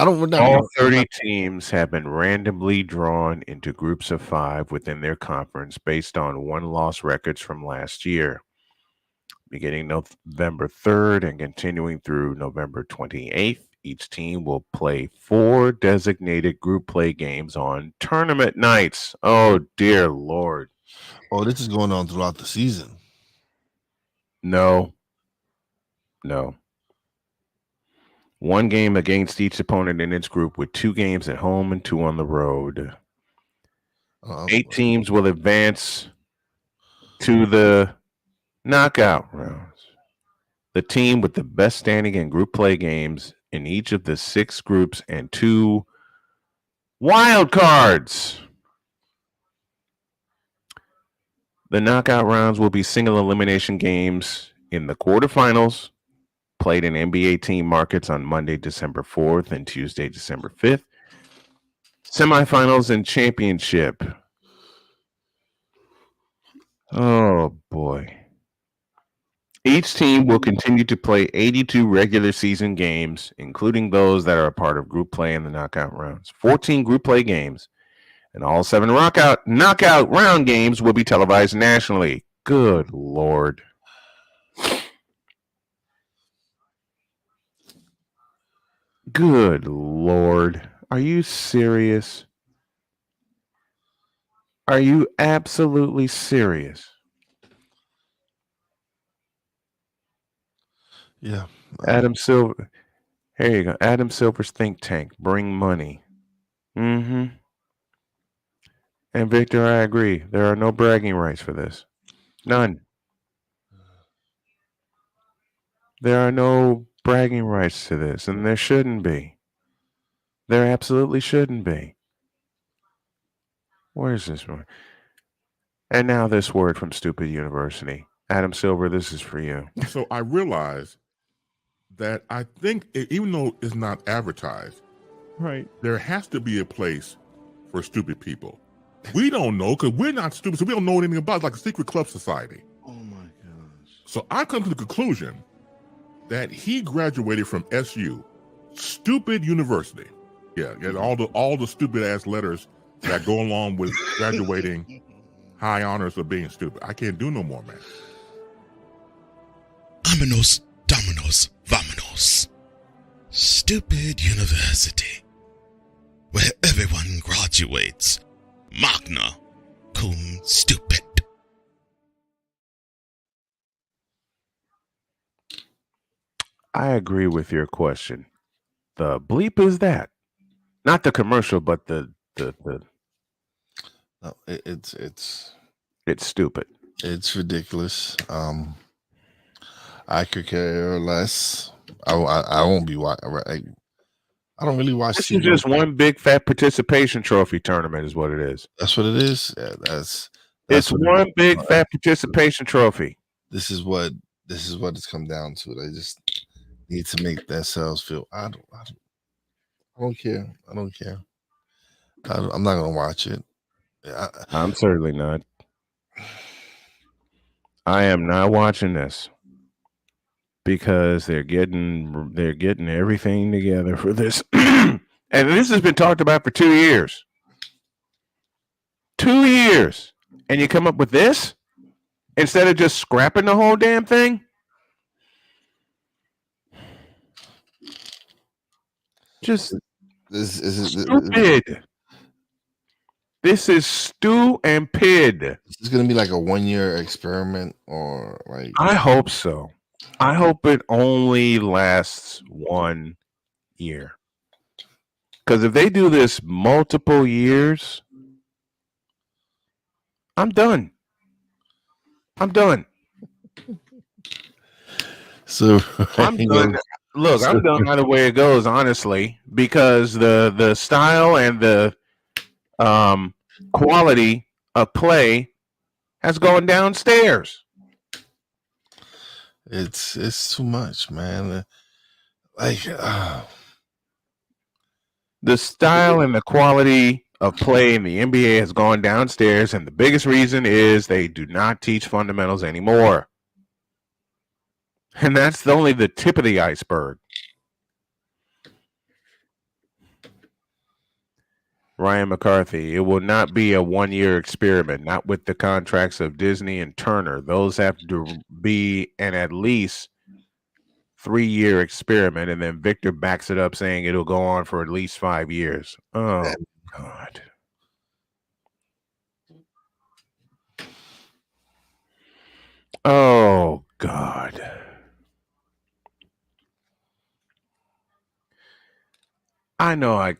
All 30 teams have been randomly drawn into groups of 5 within their conference based on one-loss records from last year. Beginning November 3rd and continuing through November 28th, each team will play 4 designated group play games on tournament nights. Oh, dear Lord. Oh, this is going on throughout the season. No. 1 game against each opponent in its group with 2 games at home and 2 on the road. 8 teams will advance to the knockout rounds. The team with the best standing in group play games in each of the 6 groups and 2 wild cards. The knockout rounds will be single elimination games in the quarterfinals, played in NBA team markets on Monday, December 4th and Tuesday, December 5th. Semifinals and championship. Oh, boy. Each team will continue to play 82 regular season games, including those that are a part of group play in the knockout rounds. 14 group play games, and all 7 knockout round games will be televised nationally. Good Lord. Good Lord. Are you serious? Are you absolutely serious? Yeah. Adam Silver. Here you go. Adam Silver's think tank. Bring money. Mm-hmm. And Victor, I agree. There are no bragging rights for this. None. There are no bragging rights to this, and there shouldn't be. There absolutely shouldn't be. Where's this one? And now this word from Stupid University. Adam Silver, this is for you. So I realize that I think, even though it's not advertised, right, there has to be a place for stupid people. We don't know because we're not stupid, so we don't know anything about it. It's like a secret club society. Oh my gosh. So I come to the conclusion that he graduated from SU, Stupid University. Yeah, all the stupid ass letters that go along with graduating high honors of being stupid. I can't do no more, man. Vámonos, dominos, vámonos. Stupid University, where everyone graduates magna cum stupid. I agree with your question. The bleep is that? Not the commercial, but the No, it's stupid. It's ridiculous. I could care less. I won't be watching. I don't really watch. This is just one big fat participation trophy tournament, is what it is. That's what it is. Yeah, that's it's one big fat participation trophy. This is what it's come down to. They just need to make themselves feel. I don't care. I don't care. I'm not gonna watch it. I'm certainly not. I am not watching this because they're getting everything together for this. And this has been talked about for 2 years. 2 years. And you come up with this instead of just scrapping the whole damn thing? Just this is stupid. This is stupid. This is gonna be like a 1-year experiment, or like I hope so. I hope it only lasts 1 year. Because if they do this multiple years, I'm done. I'm done. So I'm done. Look, I'm done either way it goes, honestly, because the style and the quality of play has gone downstairs. It's too much, man. The style and the quality of play in the NBA has gone downstairs, and the biggest reason is they do not teach fundamentals anymore. And that's only the tip of the iceberg. Ryan McCarthy, it will not be a 1-year experiment, not with the contracts of Disney and Turner. Those have to be an at least 3-year experiment, and then Victor backs it up saying it'll go on for at least 5 years. Oh, God. Oh, God. I know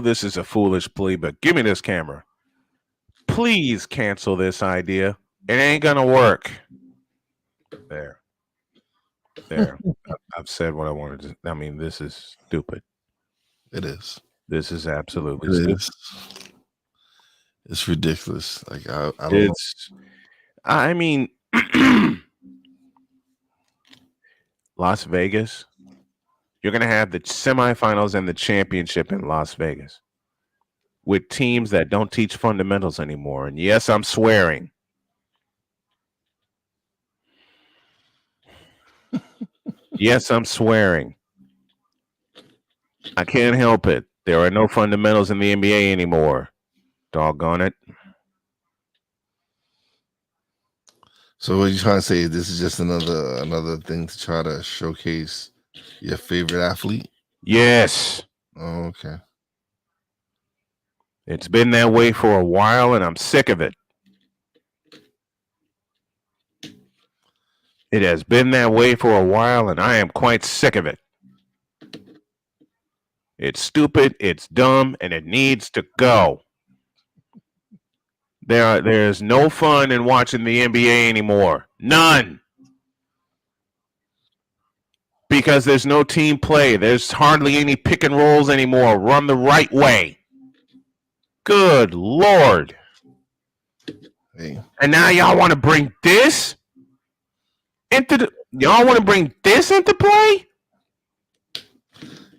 this is a foolish plea, but give me this camera. Please cancel this idea. It ain't gonna work. There. I've said what I wanted to. I mean, this is stupid. It is. This is absolutely stupid. It's ridiculous. Like I don't know. I mean, Las Vegas. You're going to have the semifinals and the championship in Las Vegas with teams that don't teach fundamentals anymore. And yes, I'm swearing. Yes, I'm swearing. I can't help it. There are no fundamentals in the NBA anymore. Doggone it. So what are you trying to say? This is just another thing to try to showcase your favorite athlete? Yes. Oh, okay. It's been that way for a while, and I'm sick of it. It has been that way for a while, and I am quite sick of it. It's stupid, it's dumb, and it needs to go. There's no fun in watching the NBA anymore. None. Because there's no team play. There's hardly any pick and rolls anymore. Run the right way. Good Lord. Hey. And now y'all want to bring this into play?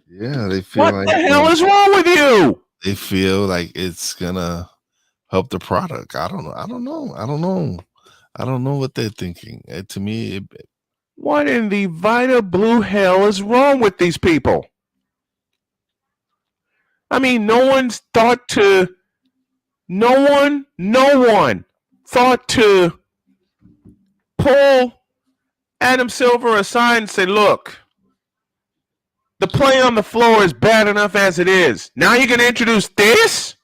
Yeah, they feel what like the hell is wrong with you? They feel like it's gonna help the product. I don't know what they're thinking. To me, what in the Vita blue hell is wrong with these people? I mean, no one thought to pull Adam Silver aside and say, look, the play on the floor is bad enough as it is. Now you're going to introduce this?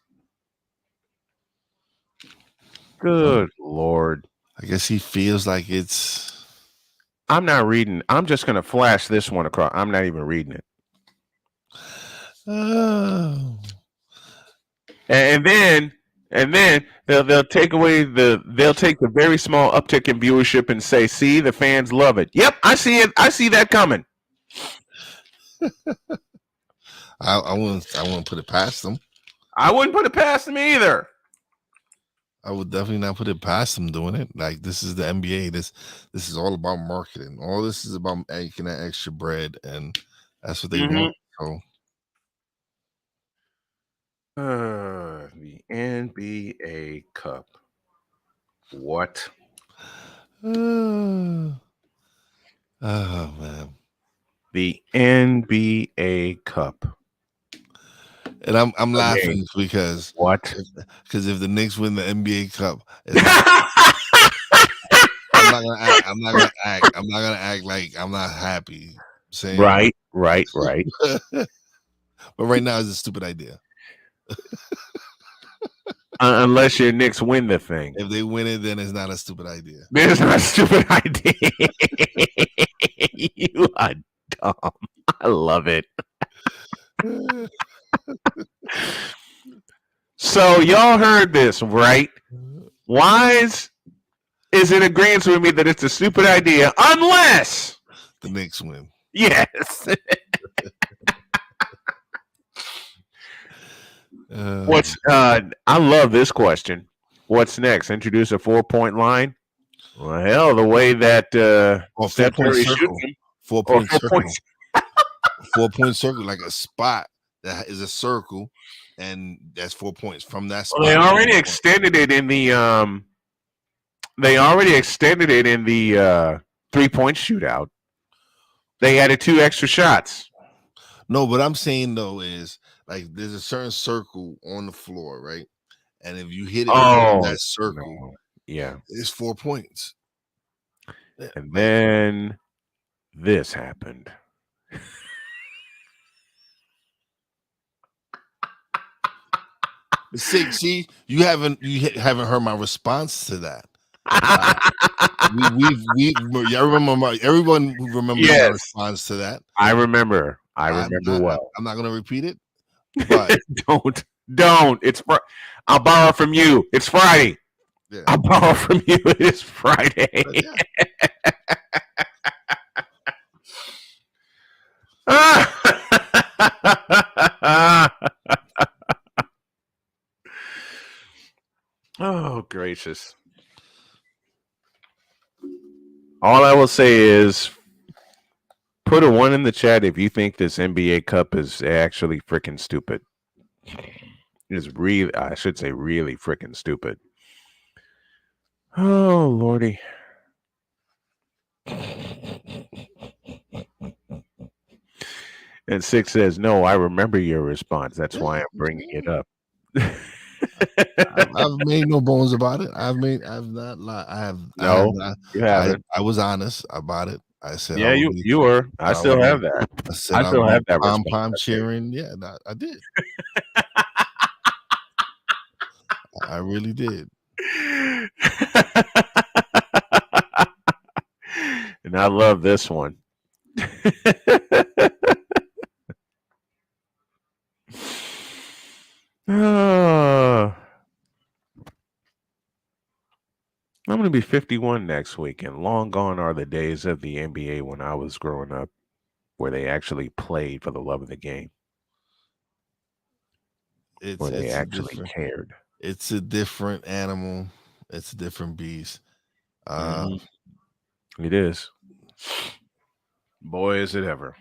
Good Lord. I guess he feels like it's... I'm not reading. I'm just going to flash this one across. I'm not even reading it. Oh. And then And then they'll take the very small uptick in viewership and say, "See, the fans love it." Yep, I see it. I see that coming. I wouldn't put it past them. I wouldn't put it past them either. I would definitely not put it past them doing it. Like, this is the NBA. This is all about marketing. All this is about making that extra bread, and that's what they want. So, the NBA Cup. What? Oh man, the NBA Cup. And I'm laughing because what? Because if the Knicks win the NBA Cup, I'm not gonna act like I'm not happy. Saying right. But right now, it's a stupid idea. Unless your Knicks win the thing. If they win it, then it's not a stupid idea. It's not a stupid idea. You are dumb. I love it. So y'all heard this, right? Wise is in agreement with me that it's a stupid idea unless the Knicks win. Yes. I love this question. What's next? Introduce a 4-point line? Well, hell, the way that 4-point circle. 4-point circle. 4-point circle, like a spot that is a circle, and that's 4 points from that spot. Well, they already extended it in the 3-point shootout. They added 2 extra shots. No, what I'm saying though is, like, there's a certain circle on the floor, right? And if you hit it in that circle, it's 4 points. And then this happened. See, you haven't heard my response to that. Everyone remembers my response to that. I remember well. I'm not gonna repeat it. But don't. I'll borrow from you. It's Friday. Yeah. I'll borrow from you. It's Friday. Oh, gracious. All I will say is put a 1 in the chat if you think this NBA Cup is actually freaking stupid. It's really, I should say, really freaking stupid. Oh, Lordy. And 6 says, no, I remember your response. That's why I'm bringing it up. I've made no bones about it. I've not lied. You haven't. I was honest about it. I said, yeah, you were. I still have that. I still have that. Pom cheering. Yeah, I did. I really did. And I love this one. I'm going to be 51 next week, and long gone are the days of the NBA when I was growing up, where they actually played for the love of the game. Where they actually cared. It's a different animal. It's a different beast. It is. Boy, is it ever.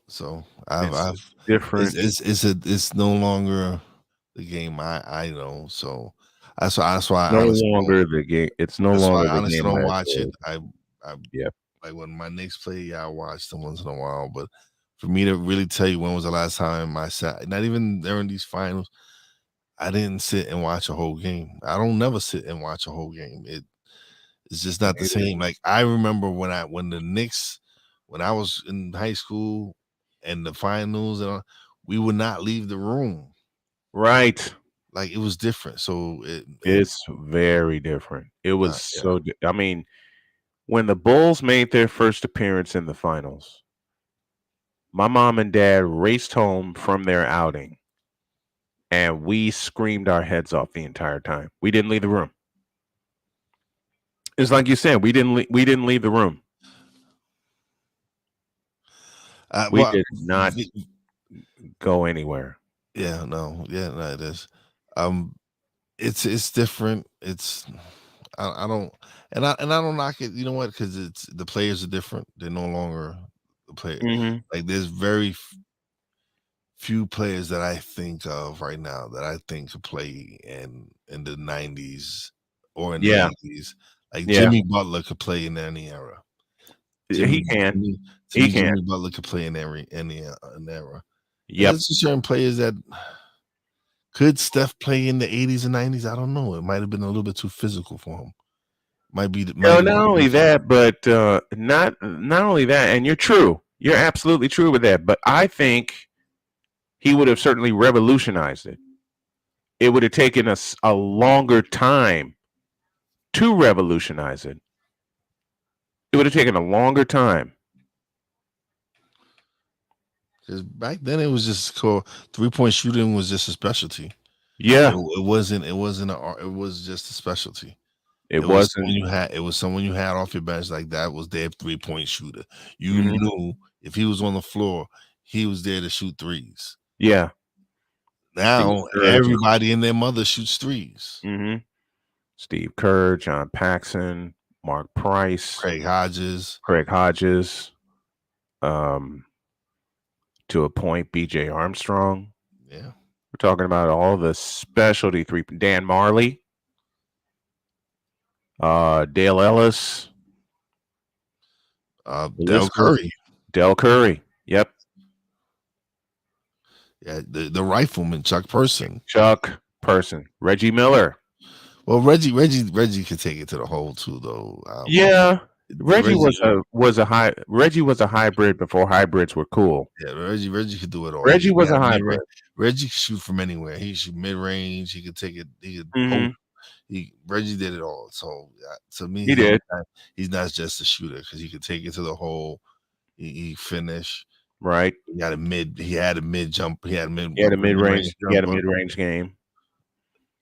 So I've different. It's no longer the game I know. So that's why no longer the game. It's no longer the game. I don't watch it. Like when my Knicks play, I watch them once in a while. But for me to really tell you when was the last time I sat, not even during these finals, I didn't sit and watch a whole game. I don't never sit and watch a whole game. It's just not the same. Like I remember when the Knicks, when I was in high school and the finals, and we would not leave the room. Right. Like it was different. So it's very different. It was I mean, when the Bulls made their first appearance in the finals, my mom and dad raced home from their outing and we screamed our heads off the entire time. We didn't leave the room. It's like you said, we didn't leave the room. We did not go anywhere. Yeah, no, it is. It's different. I don't knock it. You know what? Because it's the players are different. They're no longer the players. Like there's very few players that I think of right now that I think could play in the 90s or in the 80s. Like Jimmy Butler could play in any era. He can. Jimmy Butler could play in any era. Yeah, there's certain players that could Steph play in the 80s and 90s. I don't know. It might have been a little bit too physical for him. Not only that, but not only that. And you're true. You're absolutely true with that. But I think he would have certainly revolutionized it. It would have taken us a longer time to revolutionize it. It would have taken a longer time. Because back then it was just called 3-point shooting was just a specialty. Yeah, it wasn't it was just a specialty. It wasn't. It was someone you had off your bench, like that was their 3-point shooter. You knew if he was on the floor, he was there to shoot threes. Yeah. Now everybody and their mother shoots threes. Steve Kerr, John Paxson, Mark Price, Craig Hodges. To a point, B.J. Armstrong. Yeah. We're talking about all the specialty three. Dan Marley. Dale Ellis. Del Curry. Del Curry. Yep. Yeah, the rifleman, Chuck Person. Reggie Miller. Well, Reggie could take it to the hole too, though. Reggie was a hybrid before hybrids were cool. Yeah, Reggie could do it all. Reggie was a hybrid. Reggie could shoot from anywhere. He shoot mid range. He could take it. He could. Reggie did it all. So to me, he did. He's not just a shooter because he could take it to the hole. He finished. Right. He had a mid jump. He had a mid range game.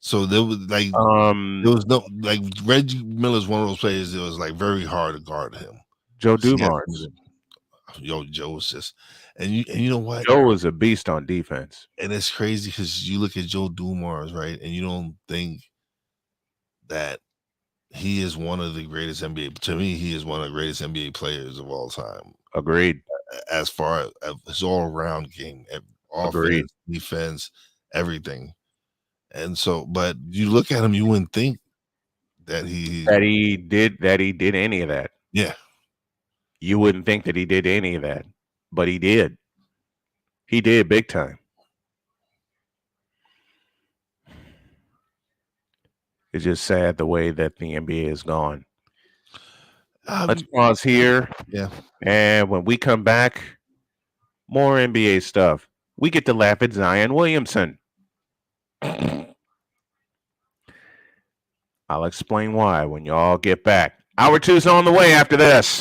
So there was there was no Reggie Miller's one of those players that was very hard to guard him. Joe Dumars. Joe was just and you know what? Joe was a beast on defense. And it's crazy because you look at Joe Dumars, right? And you don't think that he is one of the greatest NBA. To me, he is one of the greatest NBA players of all time. Agreed. As far as his all-around game, offense, defense, everything. And so, but you look at him, you wouldn't think that he did any of that. Yeah. You wouldn't think that he did any of that, but he did. He did big time. It's just sad the way that the NBA is gone. Let's pause here. Yeah. And when we come back, more NBA stuff. We get to laugh at Zion Williamson. I'll explain why when y'all get back. Hour 2's on the way after this.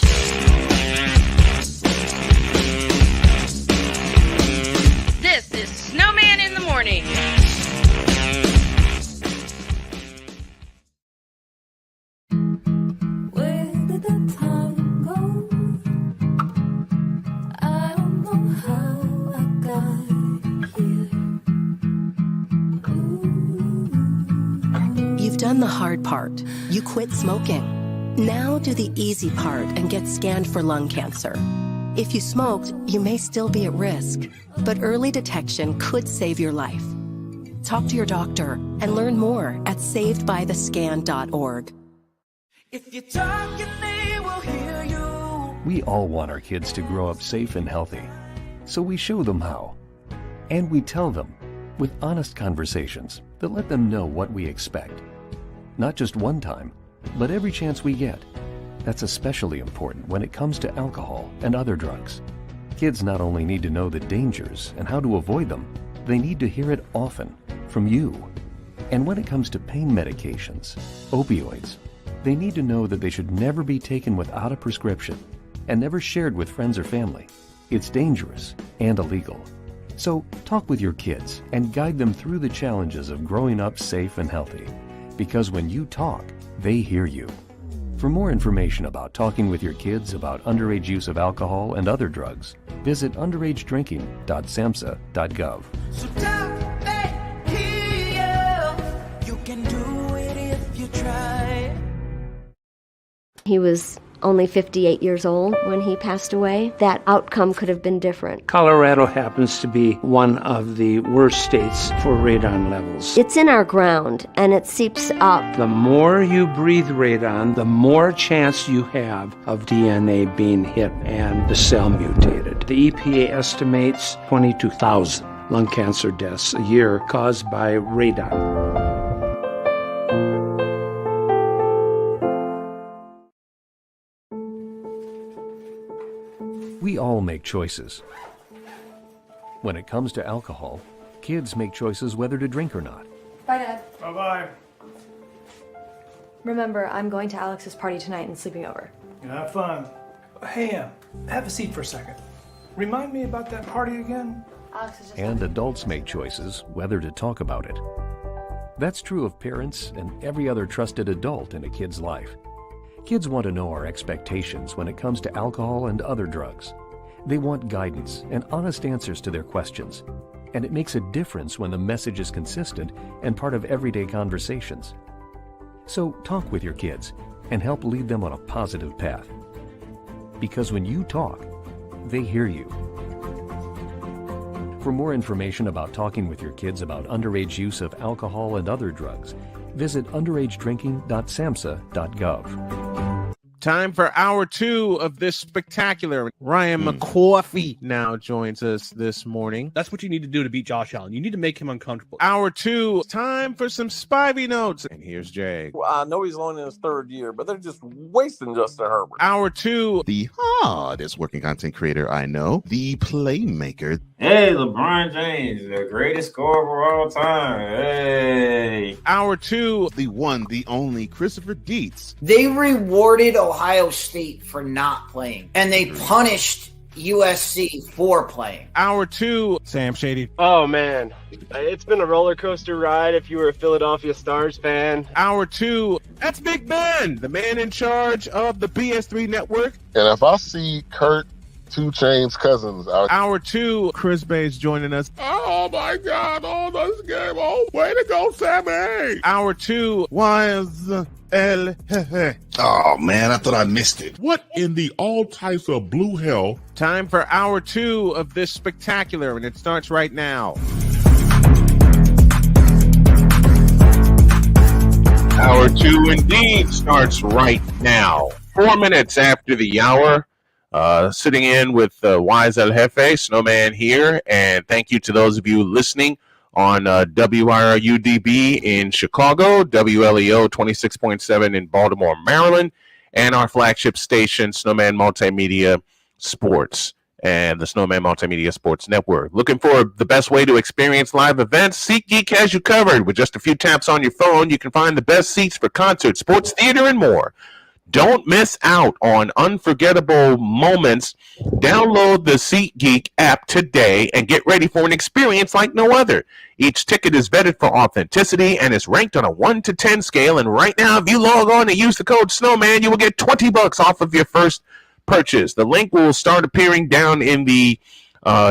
This is Snowman in the Morning. Where did the time go? I don't know how I got here. You've done the hard part. You quit smoking. Now do the easy part and get scanned for lung cancer. If you smoked, you may still be at risk, but early detection could save your life. Talk to your doctor and learn more at savedbythescan.org. If you talk, they will hear you. We all want our kids to grow up safe and healthy, so we show them how. And we tell them with honest conversations that let them know what we expect. Not just one time, but every chance we get. That's especially important when it comes to alcohol and other drugs. Kids not only need to know the dangers and how to avoid them, they need to hear it often from you. And when it comes to pain medications, opioids, they need to know that they should never be taken without a prescription and never shared with friends or family. It's dangerous and illegal. So talk with your kids and guide them through the challenges of growing up safe and healthy. Because when you talk, they hear you. For more information about talking with your kids about underage use of alcohol and other drugs, visit underagedrinking.samhsa.gov. So don't let hear you can do it if you try. He was only 58 years old when he passed away. That outcome could have been different. Colorado happens to be one of the worst states for radon levels. It's in our ground and it seeps up. The more you breathe radon, the more chance you have of DNA being hit and the cell mutated. The EPA estimates 22,000 lung cancer deaths a year caused by radon. We all make choices. When it comes to alcohol, kids make choices whether to drink or not. Bye, Dad. Bye-bye. Remember, I'm going to Alex's party tonight and sleeping over. Have fun. Hey, have a seat for a second. Remind me about that party again? Alex is just... And adults make choices whether to talk about it. That's true of parents and every other trusted adult in a kid's life. Kids want to know our expectations when it comes to alcohol and other drugs. They want guidance and honest answers to their questions. And it makes a difference when the message is consistent and part of everyday conversations. So talk with your kids and help lead them on a positive path. Because when you talk, they hear you. For more information about talking with your kids about underage use of alcohol and other drugs, visit underagedrinking.samhsa.gov. Time for hour 2 of this spectacular. Ryan McCoffey now joins us this morning. That's what you need to do to beat Josh Allen. You need to make him uncomfortable. Hour 2, time for some Spivey notes. And here's Jay. Well, I know he's only in his 3rd year, but they're just wasting Justin Herbert. Hour 2, the hardest working content creator I know, the playmaker. Hey, LeBron James, the greatest scorer of all time. Hey. Hour 2, the one, the only Christopher Dietz. They rewarded Ohio State for not playing, and they punished USC for playing. Hour 2, Sam Shady. Oh, man. It's been a roller coaster ride if you were a Philadelphia Stars fan. Hour 2, that's Big Ben, the man in charge of the BS3 network. And if I see Kurt 2 Chainz Cousins out. Hour 2, Chris Bay's joining us. Oh my God! Oh, this game! Oh, way to go, Sammy! Hour 2 was El Jefe. Oh man, I thought I missed it. What in the all types of blue hell? Time for hour 2 of this spectacular, and it starts right now. Hour 2 indeed starts right now. 4 minutes after the hour. Sitting in with Wise El Jefe, Snowman here, and thank you to those of you listening on WIRUDB in Chicago, WLEO 26.7 in Baltimore, Maryland, and our flagship station, Snowman Multimedia Sports and the Snowman Multimedia Sports Network. Looking for the best way to experience live events? SeatGeek has you covered. With just a few taps on your phone, you can find the best seats for concerts, sports, theater, and more. Don't miss out on unforgettable moments. Download the SeatGeek app today and get ready for an experience like no other. Each ticket is vetted for authenticity and is ranked on a 1 to 10 scale. And right now, if you log on and use the code Snowman, you will get $20 off of your first purchase. The link will start appearing down in the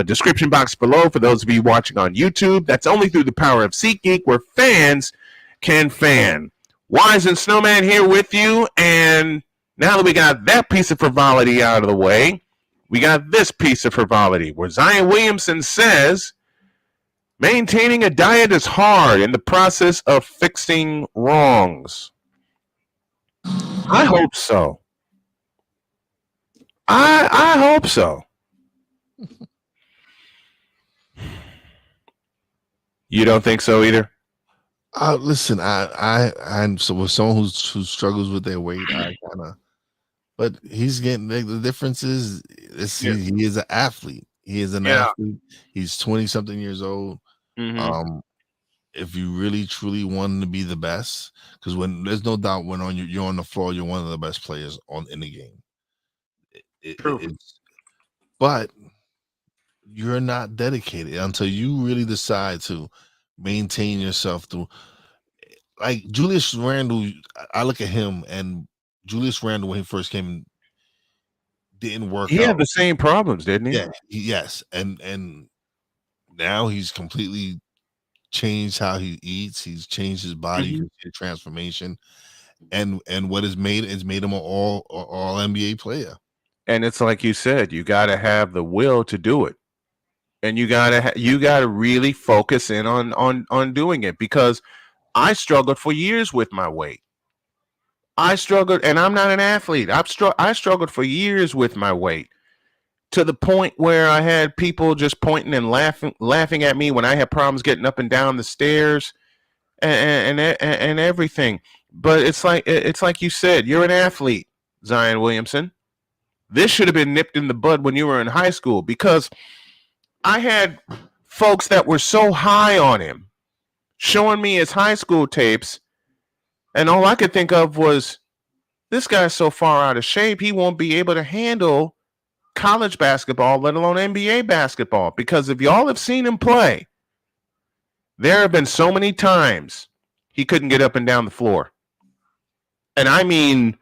description box below for those of you watching on YouTube. That's only through the power of SeatGeek, where fans can fan. Wise and Snowman here with you, and now that we got that piece of frivolity out of the way, we got this piece of frivolity where Zion Williamson says maintaining a diet is hard in the process of fixing wrongs. I hope so. I hope so. You don't think so either? Listen, I'm so with someone who struggles with their weight, but he's getting the difference is he is an athlete. He is an athlete. He's 20-something years old. Mm-hmm. If you really truly want to be the best, because when there's no doubt when you're on the floor, you're one of the best players in the game. But you're not dedicated until you really decide to maintain yourself through. Like Julius Randle, I look at him, and Julius Randle when he first came didn't work He out. had the same problems, didn't he? Yeah, yes, and now he's completely changed how he eats. He's changed his body, you can see the transformation, and what has made him an all NBA player. And it's like you said, you got to have the will to do it, and you got to really focus in on doing it, because I struggled for years with my weight. I struggled, and I'm not an athlete. I struggled for years with my weight, to the point where I had people just pointing and laughing at me when I had problems getting up and down the stairs and everything. But it's like you said, you're an athlete, Zion Williamson. This should have been nipped in the bud when you were in high school, because I had folks that were so high on him showing me his high school tapes, and all I could think of was, this guy's so far out of shape, he won't be able to handle college basketball, let alone NBA basketball. Because if y'all have seen him play, there have been so many times he couldn't get up and down the floor. And I mean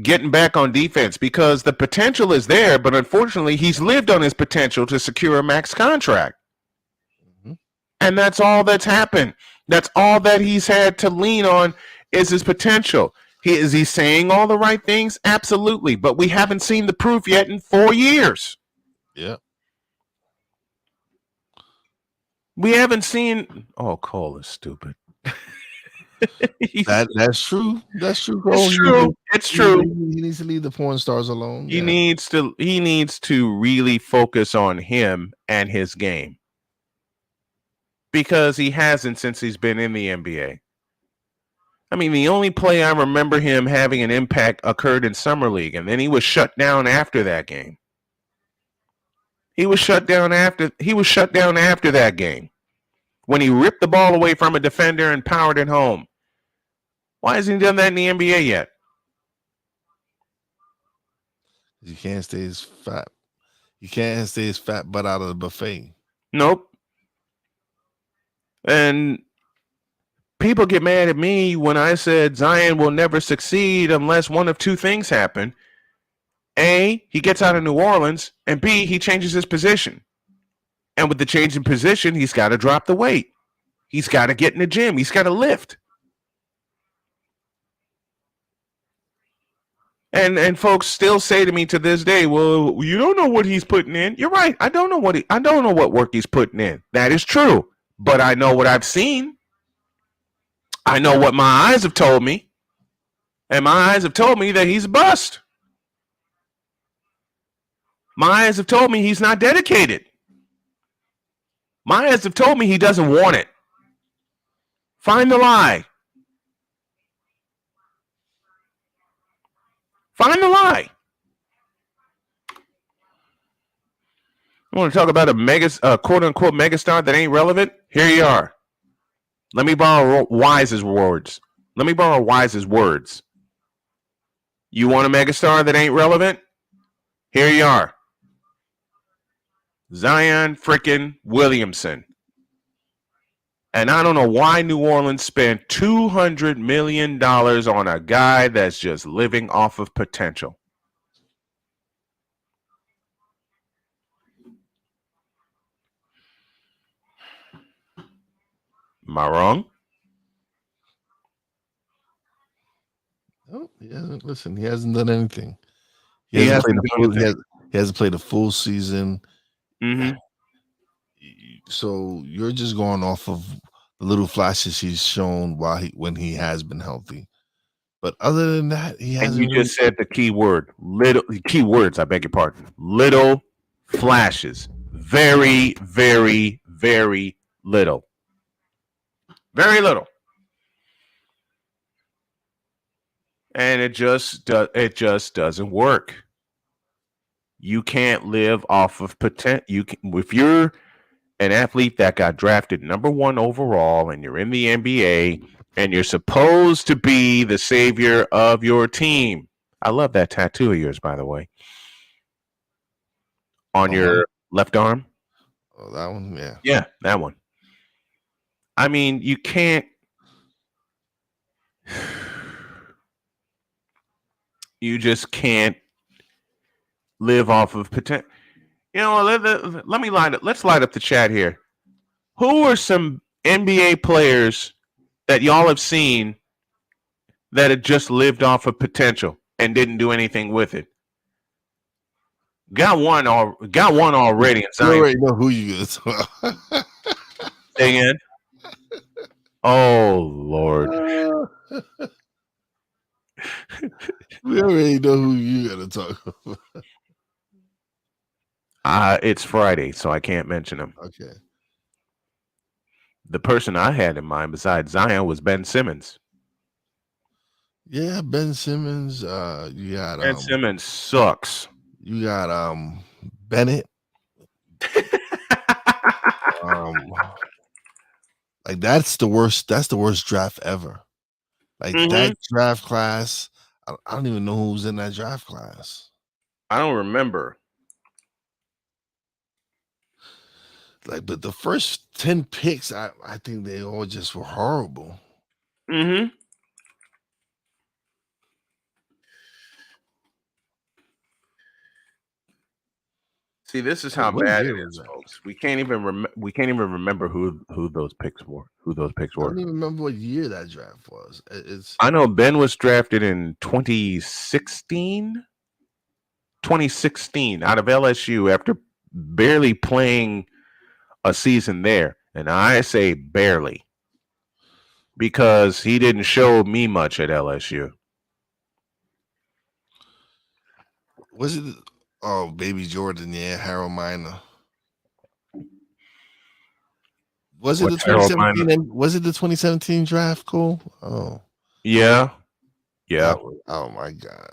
getting back on defense, because the potential is there, but unfortunately he's lived on his potential to secure a max contract. And that's all that's happened. That's all that he's had to lean on is his potential. Is he saying all the right things? Absolutely. But we haven't seen the proof yet in 4 years. Yeah. We haven't seen. Oh, Cole is stupid. That's true. That's true, Cole. It's true. It's true. He needs to leave the porn stars alone. He needs to really focus on him and his game, because he hasn't since he's been in the NBA. I mean, the only play I remember him having an impact occurred in Summer League, and then he was shut down after that game. He was shut down after that game when he ripped the ball away from a defender and powered it home. Why hasn't he done that in the NBA yet? You can't stay his fat. You can't stay his fat butt out of the buffet. Nope. And people get mad at me when I said Zion will never succeed unless one of two things happen. A, he gets out of New Orleans, and B, he changes his position. And with the change in position, he's got to drop the weight. He's got to get in the gym. He's got to lift. And folks still say to me to this day, well, you don't know what he's putting in. You're right. I don't know what work he's putting in. That is true. But I know what I've seen. I know what my eyes have told me. And my eyes have told me that he's a bust. My eyes have told me he's not dedicated. My eyes have told me he doesn't want it. Find the lie. Find the lie. You want to talk about a quote-unquote megastar that ain't relevant? Here you are. Let me borrow Wise's words. You want a megastar that ain't relevant? Here you are. Zion frickin' Williamson. And I don't know why New Orleans spent $200 million on a guy that's just living off of potential. Am I wrong? No, he hasn't. Listen, he hasn't done anything. He hasn't played a full season. Mm-hmm. So you're just going off of the little flashes he's shown when he has been healthy. But other than that, he hasn't. And you just said the key word. Keywords, I beg your pardon. Little flashes. Very, very, very little. Very little. And it just doesn't work. You can't live off of potential. If you're an athlete that got drafted #1 overall and you're in the NBA and you're supposed to be the savior of your team. I love that tattoo of yours, by the way. On your left arm. Oh, that one, yeah. Yeah, that one. I mean, you can't. You just can't live off of potential. You know, let me line up. Let's light up the chat here. Who are some NBA players that y'all have seen that had just lived off of potential and didn't do anything with it? Got one already. You already know who you is. Say again. Oh Lord. We already know who you gotta talk about. It's Friday, so I can't mention him. Okay. The person I had in mind besides Zion was Ben Simmons. Yeah, Ben Simmons. You got Ben Simmons sucks. You got Bennett. Like that's the worst draft ever. Like that draft class. I don't even know who's in that draft class. I don't remember. Like, but the first 10 picks, I think they all just were horrible. Mm-hmm. See, this is how bad it is, folks. We can't even remember who those picks were. I don't even remember what year that draft was. I know Ben was drafted in 2016 out of LSU after barely playing a season there. And I say barely because he didn't show me much at LSU. Was it Baby Jordan? Yeah, Harold Miner. Was it the 2017? Was it the 2017 draft? Cool. Oh, yeah. Oh my God.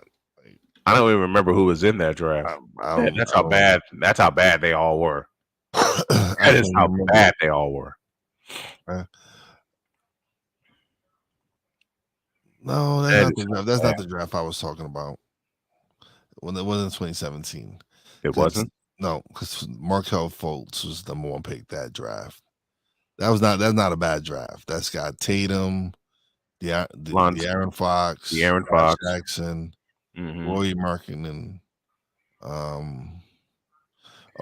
I don't even remember who was in that draft. That's how bad they all were. That is how bad they all were. No, that's not the draft I was talking about. When it wasn't 2017. It wasn't? No, because Markelle Fultz was the number one pick that draft. That's not a bad draft. That's got Tatum, De'Aaron Fox, Jackson, Rory McIlroy,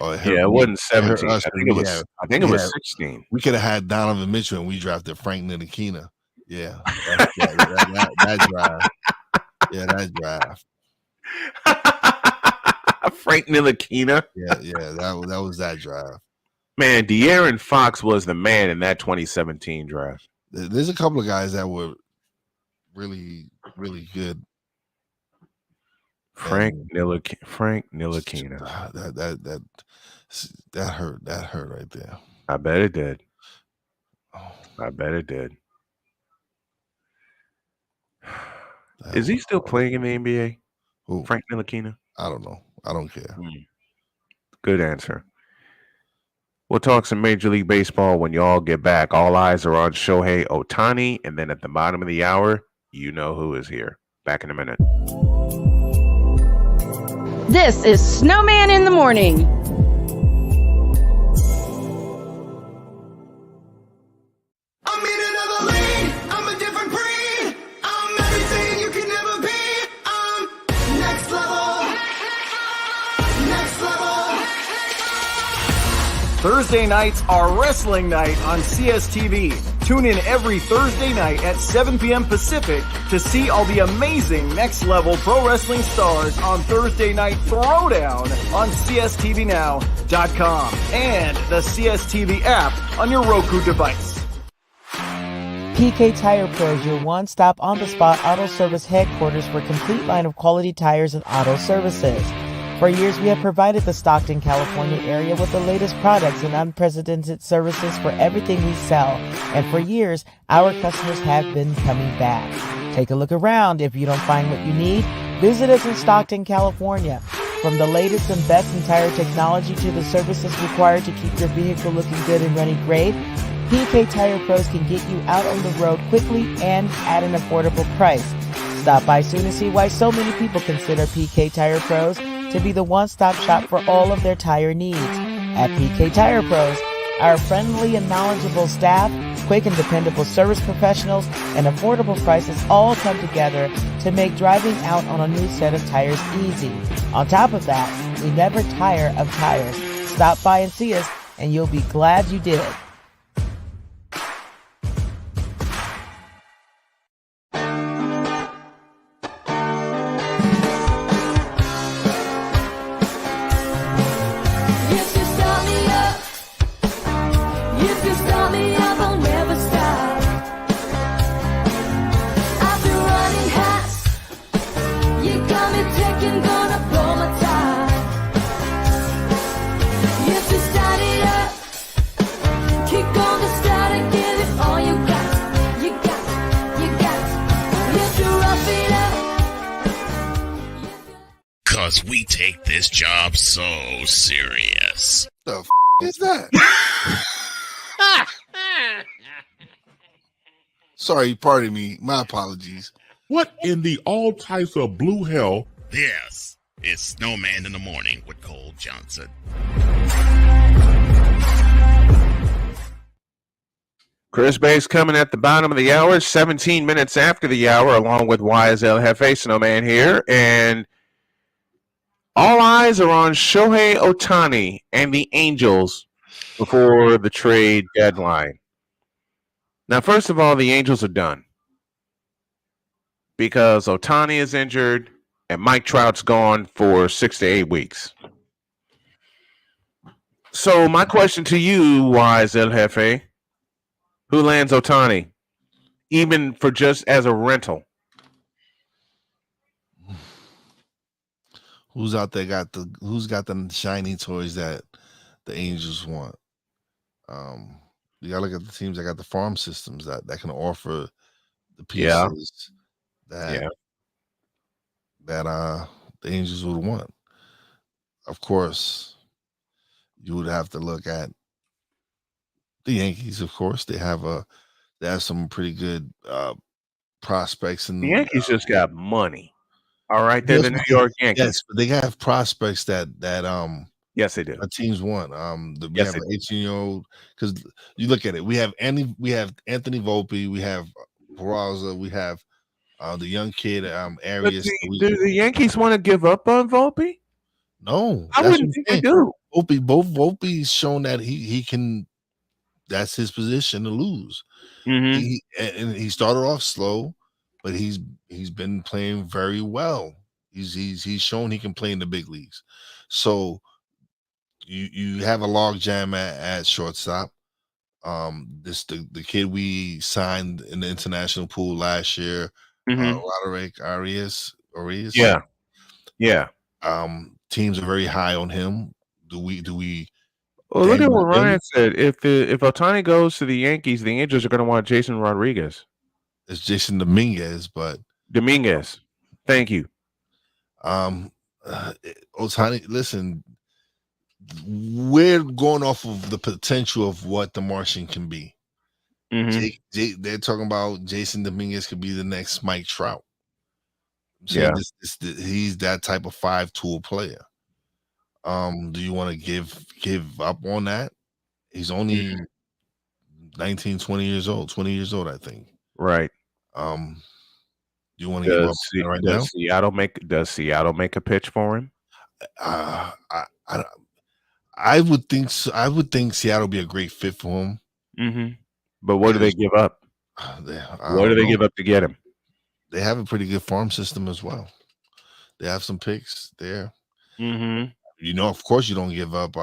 it wasn't 17. I think it was 16. We could have had Donovan Mitchell and we drafted Frank Ntilikina. Yeah, that draft. Yeah, that draft. Frank Ntilikina. Yeah, that was that draft. Man, De'Aaron Fox was the man in that 2017 draft. There's a couple of guys that were really, really good. Frank Ntilikina. That hurt. That hurt right there. I bet it did. Is he still playing in the NBA? Who? Frank Ntilikina? I don't know. I don't care. Good answer. We'll talk some Major League Baseball when y'all get back. All eyes are on Shohei Ohtani, and then at the bottom of the hour, you know who is here. Back in a minute. This is Snowman in the Morning. Thursday nights are wrestling night on CSTV. Tune in every Thursday night at 7 p.m. Pacific to see all the amazing Next Level Pro Wrestling stars on Thursday Night Throwdown on CSTVNow.com and the CSTV app on your Roku device. PK Tire Pros, your one-stop on-the-spot auto service headquarters for a complete line of quality tires and auto services. For years, we have provided the Stockton, California area with the latest products and unprecedented services for everything we sell. And for years, our customers have been coming back. Take a look around. If you don't find what you need, visit us in Stockton, California. From the latest and best in tire technology to the services required to keep your vehicle looking good and running great, PK Tire Pros can get you out on the road quickly and at an affordable price. Stop by soon to see why so many people consider PK Tire Pros to be the one-stop shop for all of their tire needs. At PK Tire Pros, our friendly and knowledgeable staff, quick and dependable service professionals, and affordable prices all come together to make driving out on a new set of tires easy. On top of that, we never tire of tires. Stop by and see us, and you'll be glad you did. Because we take this job so serious. The f is that? Sorry, pardon me. My apologies. What in the all types of blue hell? This is Snowman in the Morning with Cole Johnson. Chris Bay's coming at the bottom of the hour, 17 minutes after the hour, along with YSL Jefe Snowman here. And all eyes are on Shohei Ohtani and the Angels before the trade deadline. Now, first of all, the Angels are done because Ohtani is injured and Mike Trout's gone for 6 to 8 weeks. So my question to you, YSL Jefe, who lands Ohtani, even for just as a rental? Who's out there who's got the shiny toys that the Angels want? You gotta look at the teams that got the farm systems that can offer the pieces that the Angels would want. Of course, you would have to look at the Yankees. Of course, they have some pretty good prospects in the Yankees. Just got money. All right, they're the New York Yankees. Yes, but they have prospects that yes, they do. Teams want. We have an 18-year-old, because you look at it. We have Anthony Volpe, we have Peraza, we have the young kid Arias. Do the Yankees want to give up on Volpe? No, I wouldn't think they do. Volpe's shown that he can. That's his position to lose. Mm-hmm. He started off slow, but he's been playing very well. He's shown he can play in the big leagues. So you have a log jam at shortstop. The kid we signed in the international pool last year, Roderick Arias. Yeah. Teams are very high on him. Do we? Well, look at what Ryan said. If Ohtani goes to the Yankees, the Angels are going to want Jason Rodriguez. It's Jason Dominguez, but Dominguez. Thank you. Ohtani, listen, we're going off of the potential of what the Martian can be. Mm-hmm. They're talking about Jason Dominguez could be the next Mike Trout. So he's that type of 5-tool player. Do you want to give up on that? He's only 19, 20 years old, I think. Right. Do you want to give up on right now? Does Seattle make a pitch for him? I would think so. I would think Seattle would be a great fit for him. Mm-hmm. But what do they give up? What do they give up to get him? They have a pretty good farm system as well. They have some picks there. Mm-hmm. You know, of course, you don't give up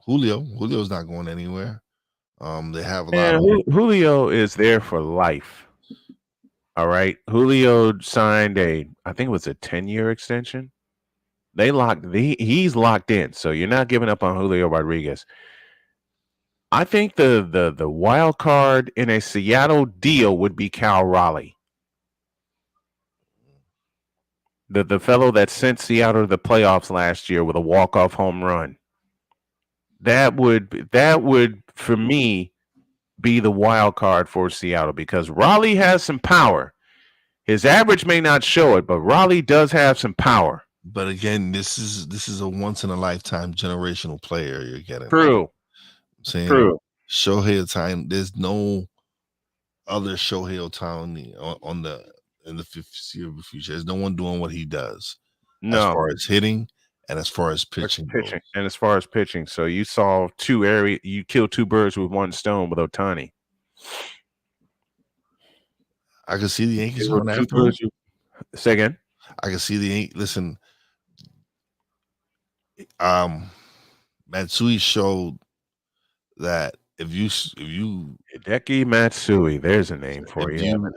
Julio. Julio's not going anywhere. They have a lot of Julio is there for life. All right. Julio signed I think it was a 10-year extension. He's locked in. So you're not giving up on Julio Rodriguez. I think the wild card in a Seattle deal would be Cal Raleigh. The fellow that sent Seattle to the playoffs last year with a walk-off home run. That would for me be the wild card for Seattle, because Raleigh has some power. His average may not show it, but Raleigh does have some power. But again, this is a once in a lifetime generational player you're getting. True. I'm saying True. Shohei Ohtani. There's no other Shohei Ohtani in the foreseeable future. There's no one doing what he does. No. As far as hitting and as far as pitching. And as far as pitching, so you saw you killed two birds with one stone with Ohtani. I can see the Yankees going after him. Say again. I can see the Yankees. Listen, Matsui showed that if you Hideki Matsui, there's a name for you.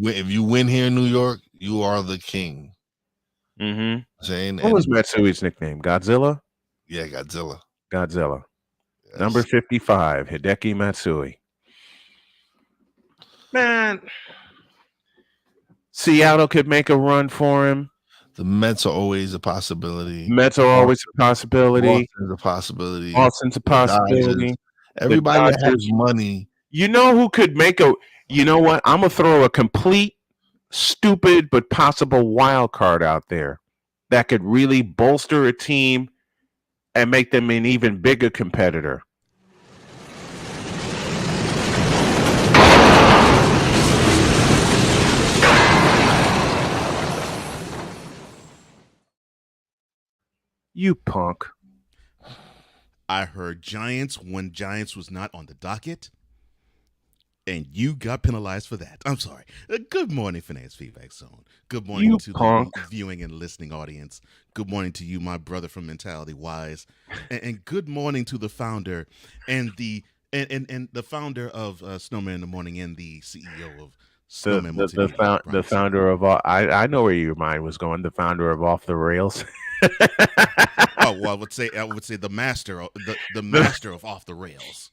If you win here in New York, you are the king. Mm-hmm. Saying what was Matsui's nickname? Godzilla? Yeah, Godzilla. Yes. Number 55, Hideki Matsui. Man, Seattle could make a run for him. The Mets are always a possibility. Boston's a possibility. Everybody that has money. You know who could make you know what? I'm going to throw a complete stupid but possible wild card out there that could really bolster a team and make them an even bigger competitor. You punk. I heard Giants when Giants was not on the docket, and you got penalized for that. I'm sorry. Good morning, Finance Feedback Zone. Good morning to the viewing and listening audience. Good morning to you, my brother from Mentality Wise, and good morning to the founder and the founder of Snowman in the Morning and the CEO of Snowman Multimedia. The founder of I know where your mind was going. The founder of Off the Rails. Well, I would say the master of Off the Rails.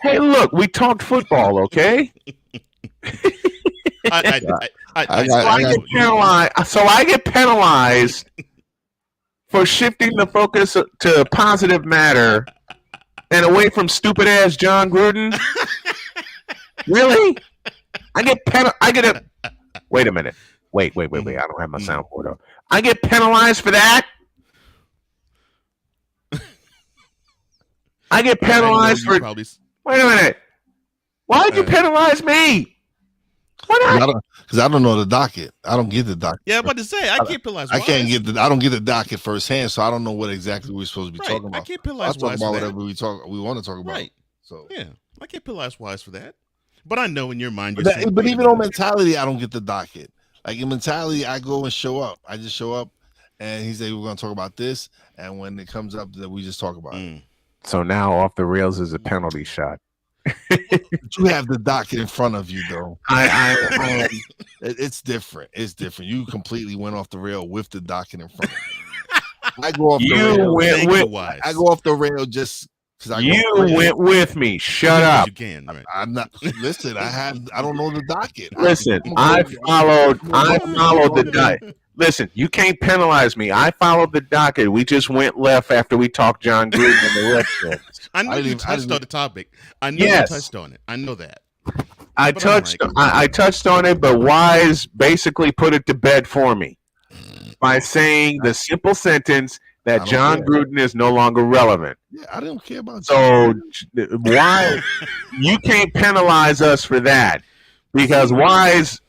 Hey, look, we talked football, okay? I get penalized for shifting the focus to positive matter and away from stupid ass Jon Gruden. Really? Wait a minute. Wait. I don't have my soundboard up. I get penalized for that? I get penalized for. Wait a minute. Why'd you penalize me? Because I don't know the docket. I don't get the docket. Yeah, I'm about to say I can't penalize. I don't get the docket firsthand, so I don't know what exactly we're supposed to be talking about. I can't penalize. I'll talk about whatever we want to talk about. Right. So yeah, I can't penalize Wise for that. But I know in your mind, but even on mentality, I don't get the docket. Like in mentality, I go and show up. I just show up, and he said we're going to talk about this, and when it comes up, that we just talk about it. So now Off the Rails is a penalty shot. You have the docket in front of you, though. It's different. It's different. You completely went off the rail with the docket in front of you. I go off the rail. I go off the rail just because went with me. Shut up. You can. Right. I'm not. Listen, I don't know the docket. Listen, I followed the docket. Listen, you can't penalize me. I followed the docket. We just went left after we talked Jon Gruden in the restaurant. I know you touched on the topic. I know you touched on it. I know that. I touched on it, but Wise basically put it to bed for me by saying the simple sentence that Jon Gruden is no longer relevant. Yeah, I don't care about so why you can't penalize us for that because Wise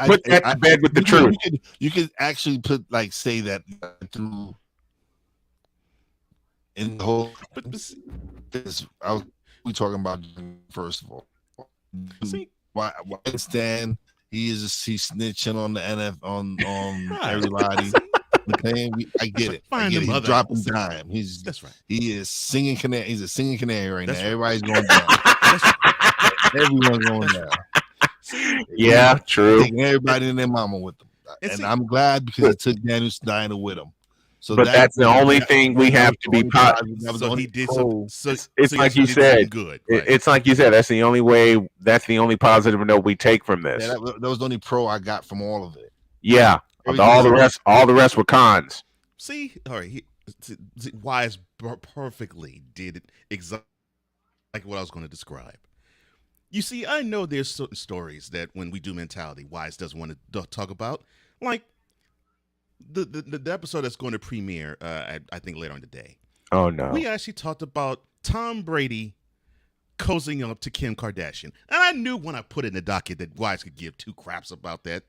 put that to bed with the truth. You could actually say that through in the whole. We talking about first of all. Why Stan? He's snitching on the NF on everybody. I get it. He's dropping dime. That's right. He is singing canary. He's a singing canary right now. Everybody's going down. Everyone's going down. Yeah, true. Taking everybody and their mama with them, and I'm glad because it took Daniel Snyder with him. So but that's the only thing we have to be positive. So he did so. It's like you said. Good. Right? It's like you said. That's the only way. That's the only positive note we take from this. Yeah, that was the only pro I got from all of it. Yeah, all the rest were cons. See, all right. Wise perfectly did it exactly like what I was going to describe. You see, I know there's certain stories that when we do mentality, Wise doesn't want to talk about, like the episode that's going to premiere, I think later on today. Oh no. We actually talked about Tom Brady cozying up to Kim Kardashian, and I knew when I put it in the docket that wives could give two craps about that.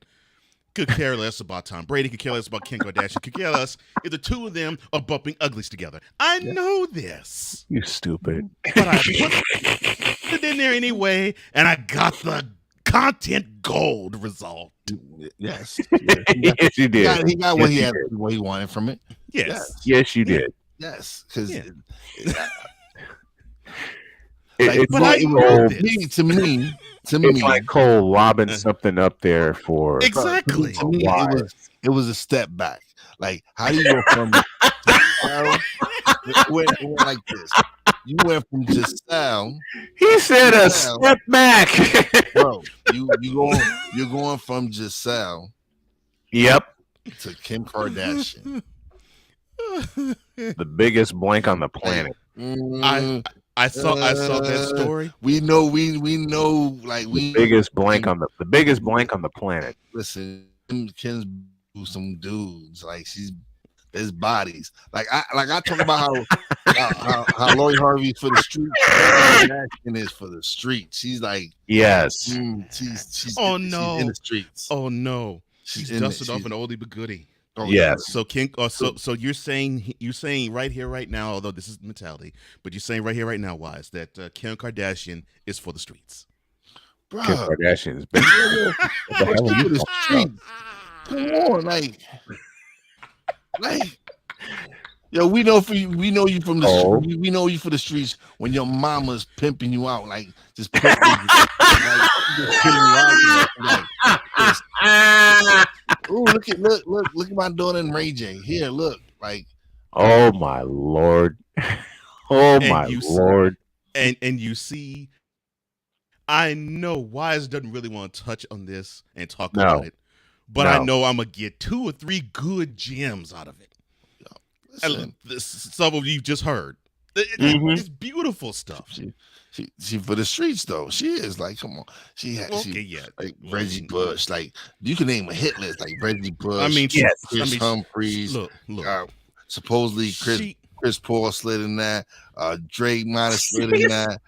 Could care less about Tom Brady. Could care less about Kim Kardashian. Could care less if the two of them are bumping uglies together. I know this. You stupid. But I put it in there anyway, and I got the content gold result. Yes. Yes, you did. He got what he wanted from it. Yes. Yes, you did. Yes, because to me, it's like Cole lobbing something up there for exactly. To me, it was a step back. Like, how do you go from it went like this? You went from Giselle. He said a step back, bro. You're going from Giselle. Yep. To Kim Kardashian. The biggest blank on the planet. I saw that story. We know like the biggest blank on the planet. Listen, Kim's some dudes like there's bodies. Like I talk about how Lori Harvey for the streets, Kardashian is for the streets. She's like yes. She's she's in the streets. Oh no. She's dusted off an oldie but goodie. Oh, yes. So so you're saying right here, right now, although this is mentality, but you're saying right here, right now, Wise, that Kim Kardashian is for the streets. Bro. Kim Kardashian is big. For the streets. Come on, like, yo, we know you from the street. We know you for the streets when your mama's pimping you out, like just pimping just putting you out there, like. Ooh, look at my daughter and Ray J. Here, look, like. Oh my Lord. Oh my Lord. And you see, I know Wise doesn't really want to touch on this and talk about it, but I know I'm gonna get 2 or 3 good gems out of it. Some of you just heard. It's beautiful stuff. She for the streets though. She is like, come on. Like Reggie Bush. Like you can name a hit list like Reggie Bush. I mean, Chris Humphries. Look. Supposedly Chris Paul slid in that. Drake might have slid in that.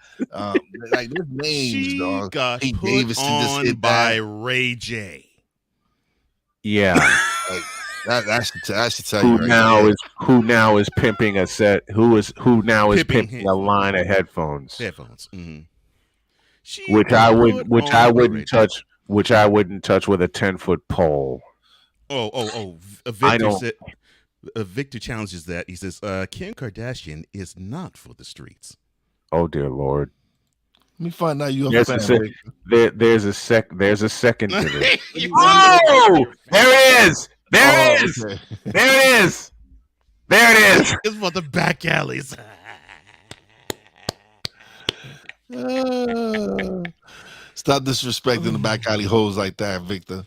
Like there's names, dog. Got Pete put Davidson on just hit by that. Ray J. Yeah. Like I should tell you. Who now is pimping a set? Who now is pimping a line of headphones? Mm-hmm. Which I wouldn't touch with a 10-foot pole. Victor challenges that. He says, Kim Kardashian is not for the streets. Oh dear Lord. Let me find out you a fan. There's a second to this. Oh, there it is. There it is. Okay. There it is. There it is. It's for the back alleys. Stop disrespecting the back alley hoes like that, Victor.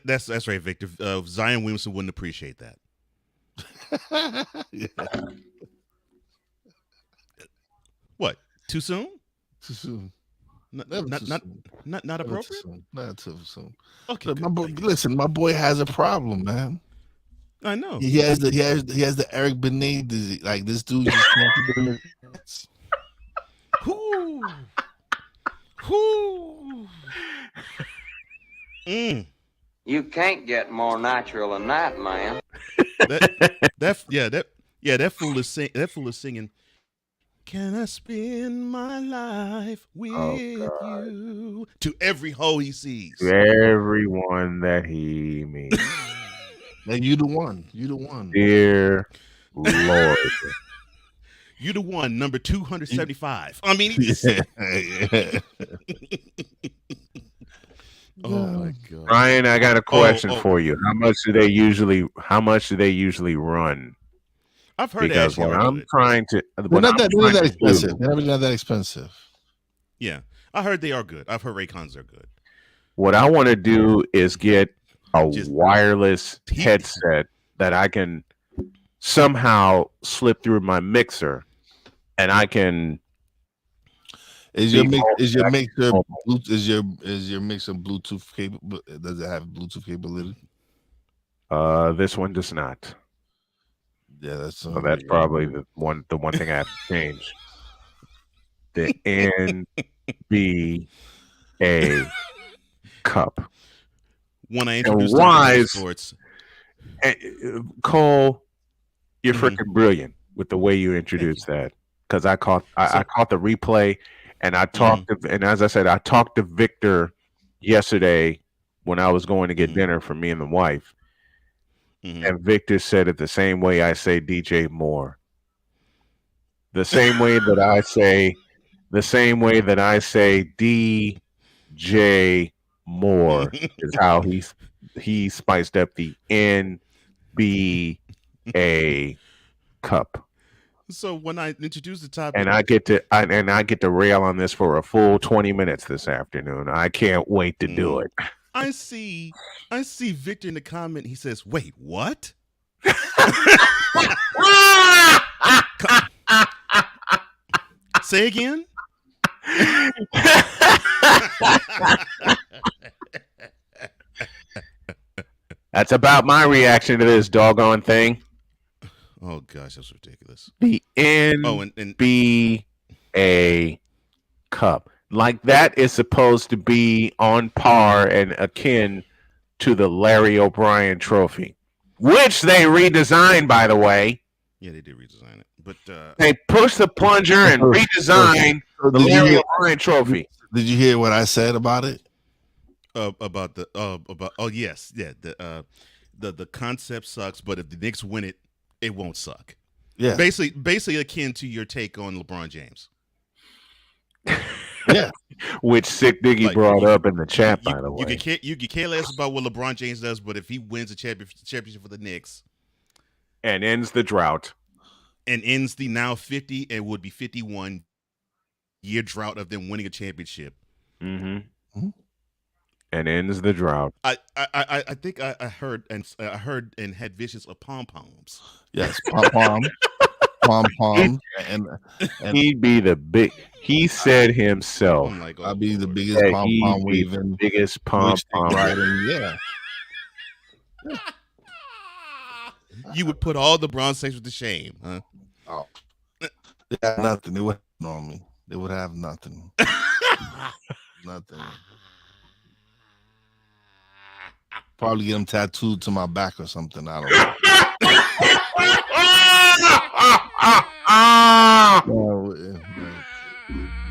That's right, Victor. Zion Williamson wouldn't appreciate that. Yeah. What? Too soon? Too soon. Not appropriate? Not too soon. Okay. Look, listen, my boy has a problem, man. I know. He has the Eric Benet disease. Like this dude just can't keep it in his You can't get more natural than that, man. That fool is singing. Can I spend my life with you? To every hoe he sees. To everyone that he meets. And you the one. You the one. Dear Lord. You the one, number 275. I mean, oh my God. Ryan, I got a question for you. How much do they usually run? I've heard because when I'm trying to, they're not that expensive. They're not that expensive. Yeah, I heard they are good. I've heard Raycons are good. What I want to do is get a wireless headset that I can somehow slip through my mixer, and I can Is your mixer Bluetooth capable? Does it have Bluetooth capability? This one does not. Yeah, that's probably the one thing I have to change. The NBA Cup. When I introduced Wise sports, Cole, you're freaking brilliant with the way you introduced that. Because I caught the replay, and I talked to, and as I said, I talked to Victor yesterday when I was going to get dinner for me and the wife. And Victor said it the same way I say DJ Moore. The same way that I say DJ Moore is how he spiced up the NBA Cup. So when I introduced the topic, And I get to rail on this for a full 20 minutes this afternoon. I can't wait to do it. I see Victor in the comment. He says, "Wait, what?" Say again. That's about my reaction to this doggone thing. Oh gosh, that's ridiculous. The NBA Cup. Like that is supposed to be on par and akin to the Larry O'Brien Trophy, which they redesigned, by the way. Yeah, they did redesign it, but they pushed the plunger and redesigned the Larry O'Brien Trophy. Did you hear what I said about it? About the concept sucks, but if the Knicks win it, it won't suck. Yeah, basically akin to your take on LeBron James. Yeah, which Sick Diggy brought up in the chat, by the way. You can care less about what LeBron James does, but if he wins a championship for the Knicks and ends the drought, and ends the now 50 and would be 51 year drought of them winning a championship, and ends the drought. I think I heard and had visions of pom poms. Yes, pom pom, and he'd be the big. He said himself, "I'll be the biggest pom pom waving, biggest pom pom riding." Yeah. You would put all the Bron Saints to shame, huh? Oh, they have nothing. They would on me. They would have nothing. Nothing. Probably get them tattooed to my back or something. I don't know.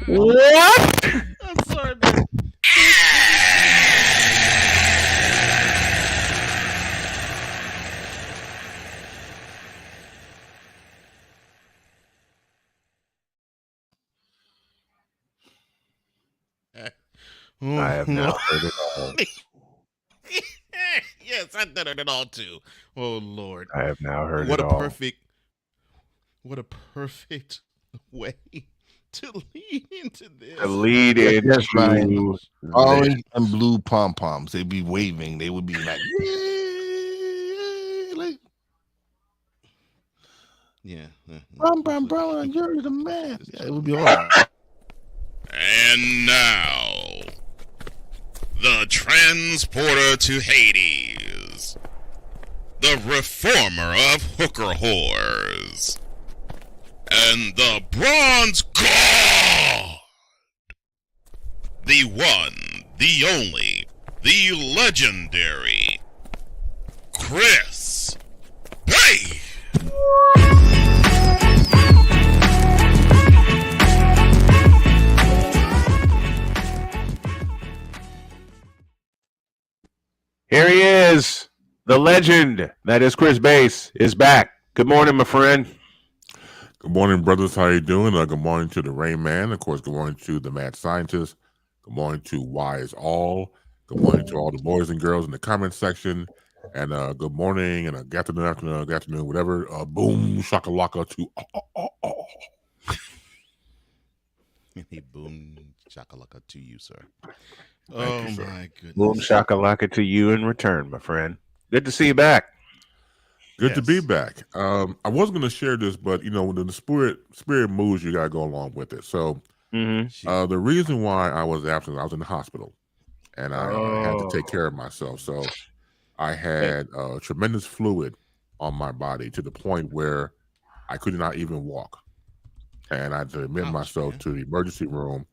What? I'm sorry, man. I have now heard it all. Yes, I've done it all too. Oh Lord, I have now heard what it a all. What a perfect way to lead into this. To lead into orange and blue pom poms. They'd be waving. They would be like, yeah. Bro, you're the man. Yeah, it would be all right. And now, the transporter to Hades, the reformer of hooker whores, and the bronze god, the one, the only, the legendary Chris Bay. Here he is, the legend that is Chris Bass is back. Good morning, my friend. Good morning, brothers. How you doing? Good morning to the Rain Man. Of course, good morning to the Mad Scientist. Good morning to Wise All. Good morning to all the boys and girls in the comment section. And good morning and good afternoon, whatever. Boom shakalaka to Hey, boom shakalaka to you, sir. Thank you, sir. My goodness. Boom shakalaka to you in return, my friend. Good to see you back. Good to be back. I was going to share this, but you know, the spirit moves, you got to go along with it. So The reason why I was absent, I was in the hospital, and I had to take care of myself. So I had tremendous fluid on my body to the point where I could not even walk, and I had to admit myself to the emergency room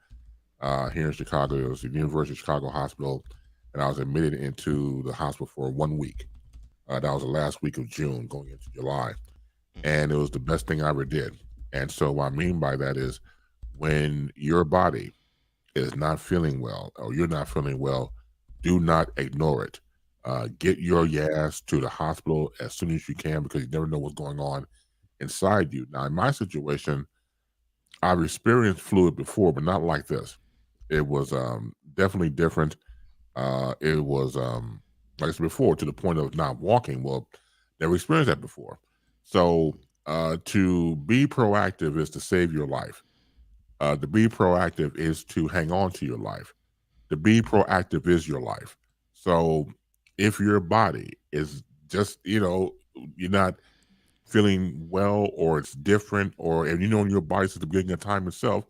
here in Chicago. It was the University of Chicago Hospital, and I was admitted into the hospital for 1 week. That was the last week of June going into July. And it was the best thing I ever did. And so what I mean by that is when your body is not feeling well or you're not feeling well, do not ignore it. Get your ass to the hospital as soon as you can because you never know what's going on inside you. Now, in my situation, I've experienced fluid before, but not like this. It was definitely different. It was like I said before, to the point of not walking. Well, never experienced that before. So to be proactive is to save your life. To be proactive is to hang on to your life. To be proactive is your life. So if your body is just, you're not feeling well or it's different or, and your body's at the beginning of time itself,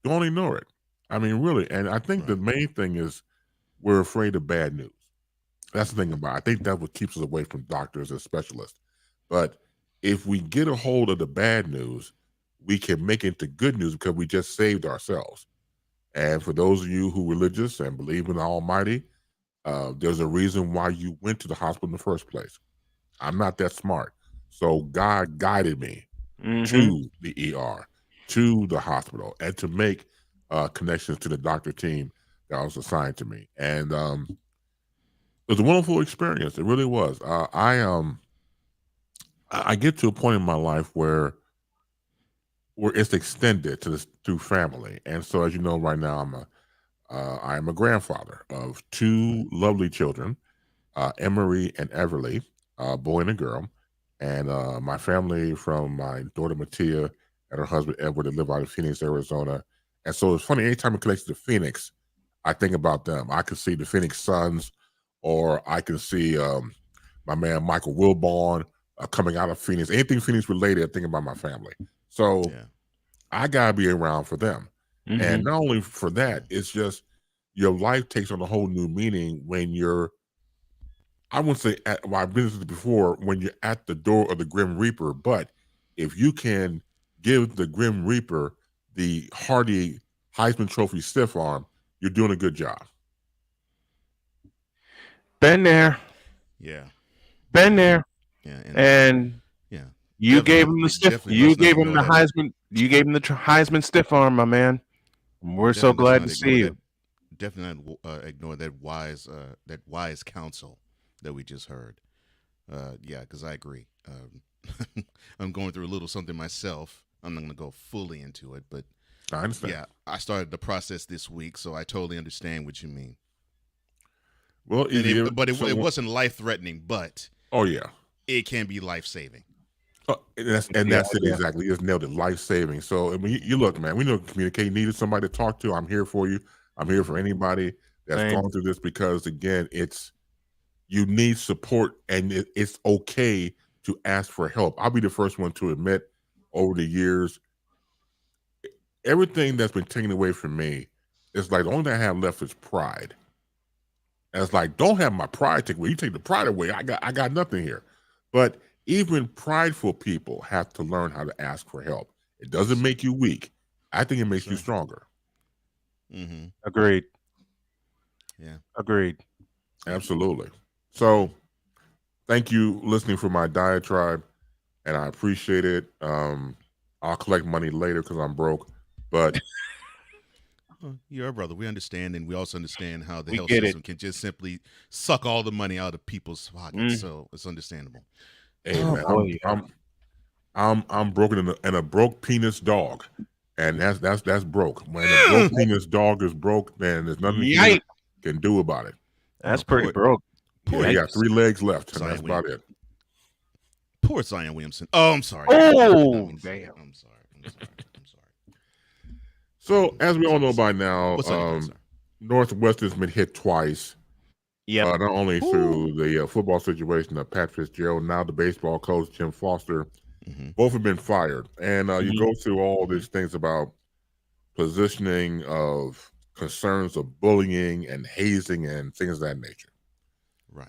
don't ignore it. I mean, really. And I think the main thing is we're afraid of bad news. That's the thing about it. I think that's what keeps us away from doctors and specialists. But if we get a hold of the bad news, we can make it into good news because we just saved ourselves. And for those of you who are religious and believe in the Almighty, there's a reason why you went to the hospital in the first place. I'm not that smart. So God guided me to the ER, to the hospital, and to make connections to the doctor team that was assigned to me. And it was a wonderful experience. It really was. I get to a point in my life where it's extended through family. And so, as you know, right now I am a grandfather of 2 lovely children, Emery and Everly, a boy and a girl. And my family from my daughter Mattia and her husband Edward, that live out of Phoenix, Arizona. And so it's funny, anytime it connects to Phoenix, I think about them. I can see the Phoenix Suns, or I can see my man Michael Wilbon coming out of Phoenix. Anything Phoenix related, I think about my family. So I gotta be around for them. And not only for that, it's just your life takes on a whole new meaning when you're, I wouldn't say, I've been through this before, when you're at the door of the Grim Reaper, but if you can give the Grim Reaper the hearty Heisman Trophy stiff arm, you're doing a good job. Been there. Yeah. Been there. Yeah. And you gave him the stiff. You gave him the Heisman. You gave him the Heisman stiff arm, my man. We're so glad to see you. Definitely not ignore that wise counsel that we just heard. Yeah, because I agree. I'm going through a little something myself. I'm not going to go fully into it, but I understand. Yeah, I started the process this week, so I totally understand what you mean. Well, it wasn't life-threatening, but it can be life-saving. That's it exactly. You just nailed it. Life-saving. So I mean, you look, man. We know communicate. Needed somebody to talk to. I'm here for you. I'm here for anybody that's going through this because again, you need support, and it's okay to ask for help. I'll be the first one to admit over the years, everything that's been taken away from me, it's like the only thing I have left is pride. And it's like, don't have my pride taken away. You take the pride away, I got nothing here. But even prideful people have to learn how to ask for help. It doesn't make you weak. I think it makes you stronger. Agreed. Yeah. Agreed. Absolutely. So thank you listening for my diatribe, and I appreciate it. I'll collect money later because I'm broke, but you're our brother. We understand, and we also understand how the health system can just simply suck all the money out of people's pockets. So it's understandable. Hey, man, I'm broken and a broke penis dog, and that's broke. When a broke penis dog is broke, then there's nothing you can do about it. That's pretty broke. Yeah, he got 3 legs left, and that's about it. Poor Zion Williamson. Oh, I'm sorry. Oh, damn. I'm sorry. So, as we all know by now, Northwest has been hit twice. Yeah. Not only through the football situation of Pat Fitzgerald, now the baseball coach, Jim Foster. Both have been fired. And you go through all these things about positioning of concerns of bullying and hazing and things of that nature. Right.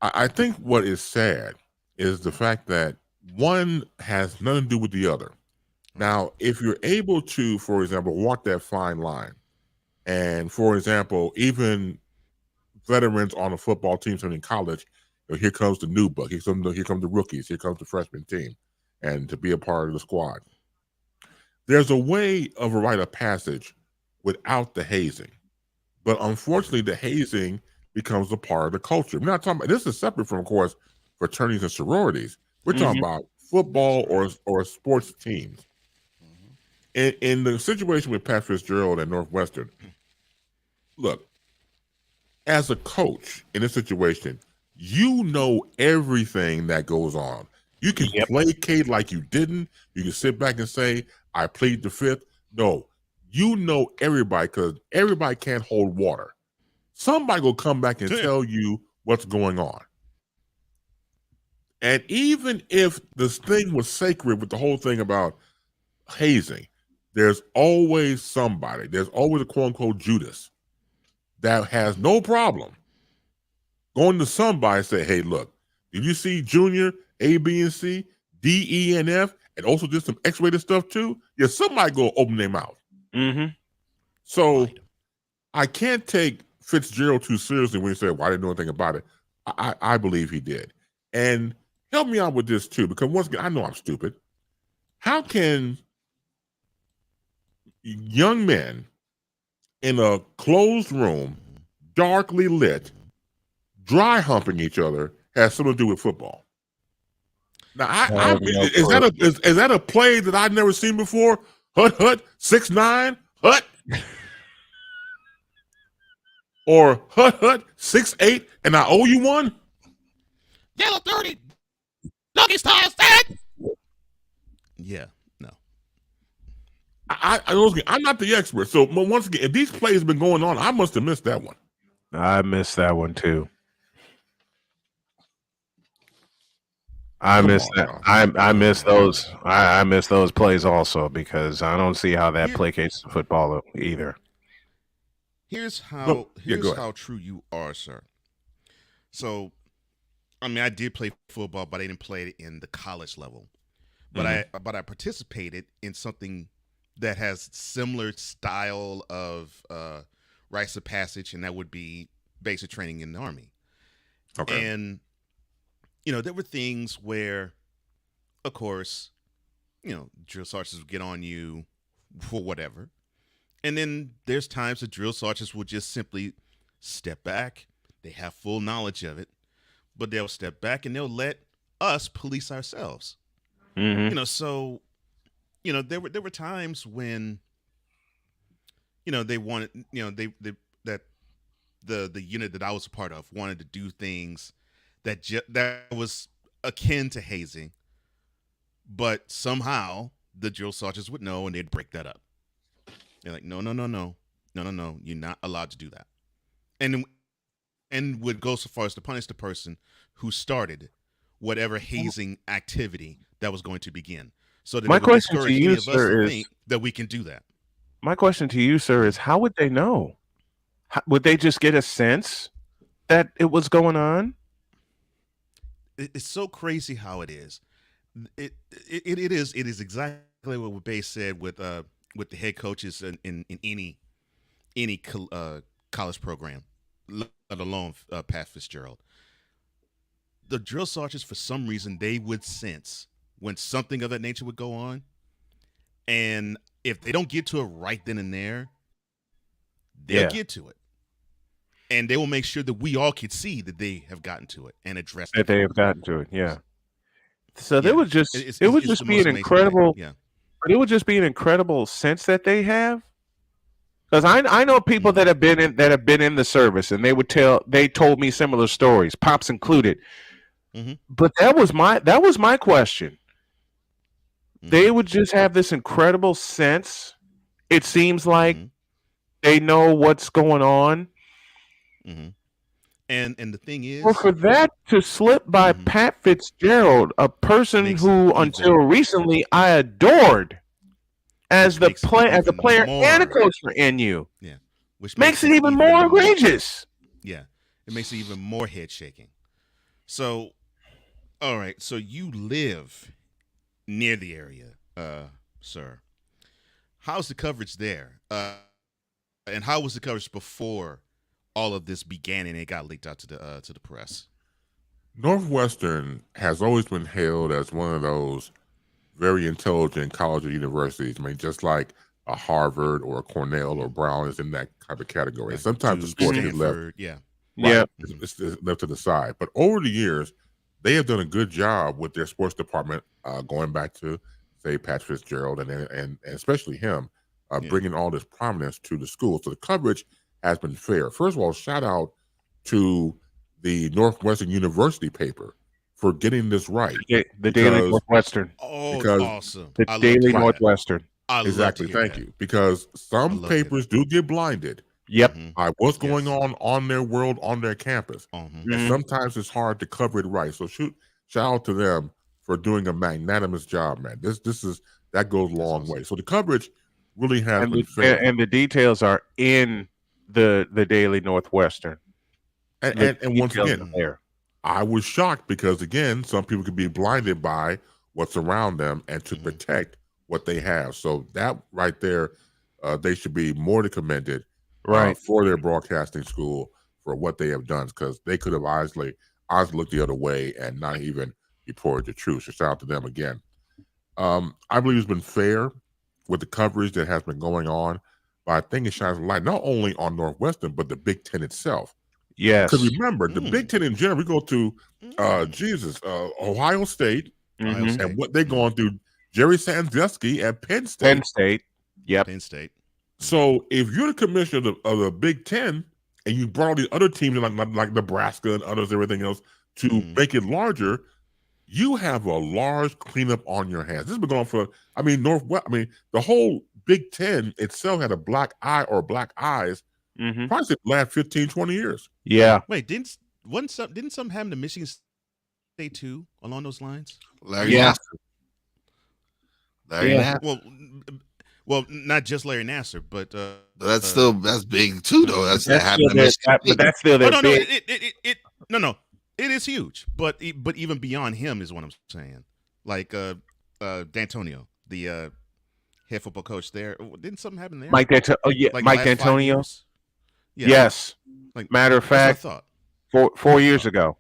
I think what is sad is the fact that one has nothing to do with the other. Now, if you're able to, for example, walk that fine line, and for example, even veterans on a football team, in college, here comes the new buck, here come the rookies, here comes the freshman team, and to be a part of the squad. There's a way of a rite of passage without the hazing, but unfortunately, the hazing becomes a part of the culture. We're not talking about this is separate from, of course, fraternities and sororities. We're talking about football or sports teams. In the situation with Pat Fitzgerald at Northwestern, look, as a coach in this situation, you know everything that goes on. You can placate like you didn't. You can sit back and say, I plead the fifth. No, you know everybody because everybody can't hold water. Somebody will come back and tell you what's going on. And even if this thing was sacred with the whole thing about hazing, there's always somebody, there's always a quote-unquote Judas that has no problem going to somebody and say, hey, look, did you see Junior, A, B, and C, D, E, and F, and also did some X-rated stuff too? Yeah, somebody go open their mouth. So I can't take Fitzgerald too seriously when he said, well, I didn't know anything about it. I believe he did. And help me out with this too, because once again, I know I'm stupid. How can young men in a closed room, darkly lit, dry humping each other have something to do with football? Now, is that a play that I've never seen before? Hut, 6'9", hut, or hut, 6'8", and I owe you one. Yellow 30, Nuggets ties that. Yeah, no. I'm not the expert, so once again, if these plays have been going on, I must have missed that one. I missed that one too. I miss those. I miss those plays also because I don't see how that placates football either. Here's how true you are, sir. So, I mean, I did play football, but I didn't play it in the college level. But I participated in something that has similar style of rites of passage, and that would be basic training in the Army. Okay. And there were things where, of course, drill sergeants would get on you for whatever. And then there's times that drill sergeants will just simply step back. They have full knowledge of it, but they'll step back and they'll let us police ourselves. So, there were times when, they wanted, that the unit that I was a part of wanted to do things that was akin to hazing, but somehow the drill sergeants would know and they'd break that up. They're like, no, you're not allowed to do that, and would go so far as to punish the person who started whatever hazing activity that was going to begin. So that my question to you, sir, is that we can do that. My question to you, sir, is how would they know? Would they just get a sense that it was going on? It's so crazy how it is. It is exactly what Bay said with the head coaches in any college program, let alone Pat Fitzgerald. The drill sergeants, for some reason, they would sense when something of that nature would go on, and if they don't get to it right then and there, they'll get to it. And they will make sure that we all could see that they have gotten to it and address that they have gotten to it. Yeah. So there would just it would just be an incredible but it would just be an incredible sense that they have. Because I know people that have been in the service, and they told me similar stories, Pops included. But that was my question. They would just have this incredible sense. It seems like they know what's going on. And the thing is, well, for that to slip by Pat Fitzgerald, a person who until recently I adored as the player more, and a coach for NU. Yeah, which makes it even more egregious. Yeah, it makes it even more head shaking. So, all right, so you live near the area, sir. How's the coverage there? And how was the coverage before all of this began and it got leaked out to the press? Northwestern has always been hailed as one of those very intelligent college or universities. I mean, just like a Harvard or a Cornell or Brown is in that type of category. Sometimes the sport is left, it's left to the side. But over the years, they have done a good job with their sports department, going back to, say, Pat Fitzgerald and especially him, bringing all this prominence to the school. So the coverage has been fair. First of all, shout out to the Northwestern University paper for getting this right. The Daily Northwestern. Oh, because awesome. The Daily Northwestern. Exactly. Thank you. Because some papers do get blinded. Yep. By what's going on their world, on their campus. And sometimes it's hard to cover it right. So shout out to them for doing a magnanimous job, man. That goes a long way. So the coverage really has been fair. And the details are in the Daily Northwestern. And once again, I was shocked because, again, some people could be blinded by what's around them and to protect what they have. So that right there, they should be more than commended for their broadcasting school for what they have done, because they could have honestly looked the other way and not even reported the truth. So shout out to them again. I believe it's been fair with the coverage that has been going on, but I think it shines a light not only on Northwestern, but the Big Ten itself. Yes. Because remember, the Big Ten in general, we go to, Ohio State, and what they're going through, Jerry Sandusky at Penn State. Penn State. Yep. Penn State. So if you're the commissioner of the Big Ten and you brought the other teams like Nebraska and others, everything else, to make it larger, you have a large cleanup on your hands. This has been going on for, the whole Big Ten itself had a black eye or black eyes probably the last 15, 20 years. Yeah. Wait, didn't something happen to Michigan State too along those lines? Larry Nassar. Well, not just Larry Nassar, but that's big too, though. That's still big. No, it is huge. But even beyond him is what I'm saying. Like D'Antonio, the head football coach there. Didn't something happen there? Mike D'Antonio. Yeah. Yes. Like, matter of fact, I thought 4 years ago.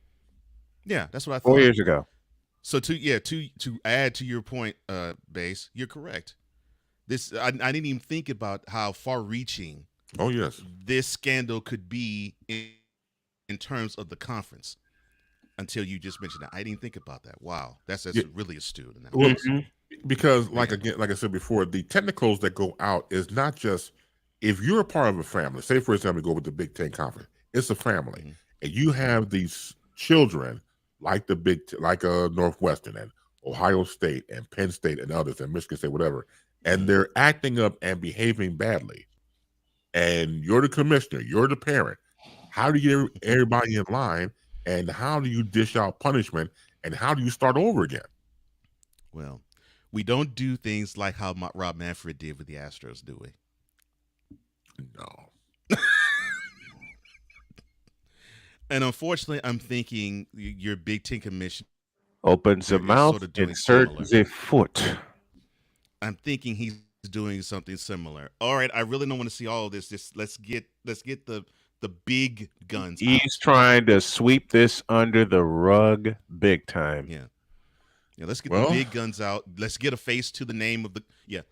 Yeah, that's what I thought. 4 years ago. So to add to your point, Base, you're correct. This I didn't even think about how far-reaching. Oh yes, this scandal could be in terms of the conference. Until you just mentioned that, I didn't think about that. Wow, that's really astute. In that because like I said before, the technicals that go out is not just if you're a part of a family. Say for example, go with the Big Ten Conference. It's a family, and you have these children like Northwestern and Ohio State and Penn State and others and Michigan State, whatever, and they're acting up and behaving badly. And you're the commissioner, you're the parent. How do you get everybody in line? And how do you dish out punishment? And how do you start over again? Well, we don't do things like how Rob Manfred did with the Astros, do we? No. And unfortunately, I'm thinking your Big Ten commission opens the mouth, inserts the foot. I'm thinking he's doing something similar. All right, I really don't want to see all of this. Just let's get the big guns. He's trying to sweep this under the rug big time. Yeah. Let's get the big guns out. Let's get a face to the name of the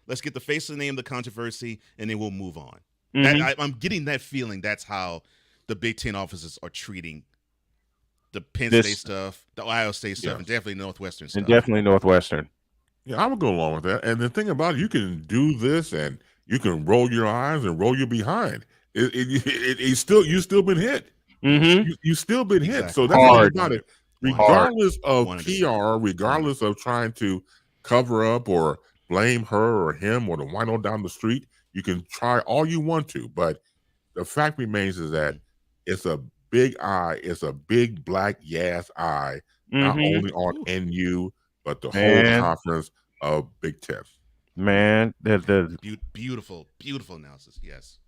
Let's get the face to the name of the controversy, and then we'll move on. I'm getting that feeling. That's how the Big Ten officers are treating the Penn State stuff, the Ohio State stuff, and definitely Northwestern stuff. And definitely Northwestern. Yeah, I would go along with that. And the thing about it, you can do this, and you can roll your eyes and roll your behind. You've still been hit. You still been hit. So that's the thing about it. Regardless of PR, regardless of trying to cover up or blame her or him or the wino down the street, you can try all you want to. But the fact remains is that it's a big eye. It's a big black yes eye, not only on NU, but the whole conference of Big Ten. Man, the Beautiful analysis. Yes.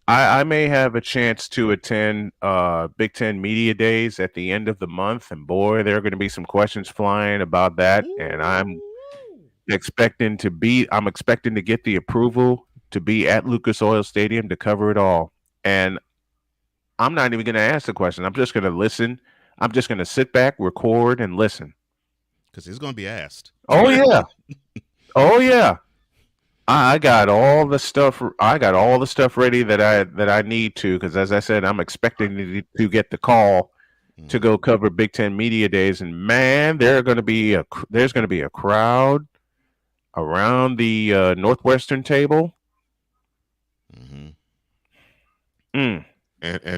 I may have a chance to attend Big Ten Media Days at the end of the month, and boy, there are going to be some questions flying about that, and I'm expecting to get the approval to be at Lucas Oil Stadium to cover it all. And I'm not even going to ask the question. I'm just going to listen. I'm just going to sit back, record, and listen. Because it's going to be asked. Oh yeah. Oh yeah. I got all the stuff. I got all the stuff ready that I need to, because as I said, I'm expecting to get the call to go cover Big Ten Media Days, and man, there's going to be a crowd around the Northwestern table. And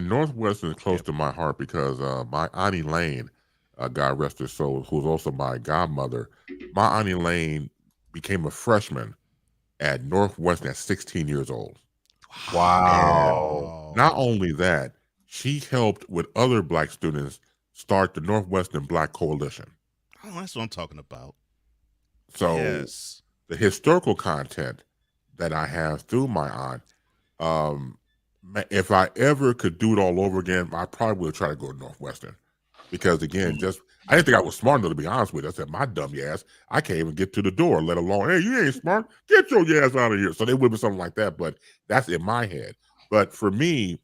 Northwestern is close to my heart because my Auntie Lane, God rest her soul, who's also my godmother, my Auntie Lane became a freshman at Northwestern at 16 years old. Wow. And not only that, she helped with other black students start the Northwestern Black Coalition. Oh, that's what I'm talking about. So yes, the historical content that I have through my aunt, if I ever could do it all over again, I probably would try to go to Northwestern. Because again, I didn't think I was smart enough, to be honest with you. I said, my dumb ass, I can't even get to the door, let alone, hey, you ain't smart, get your ass out of here. So they would be something like that, but that's in my head. But for me,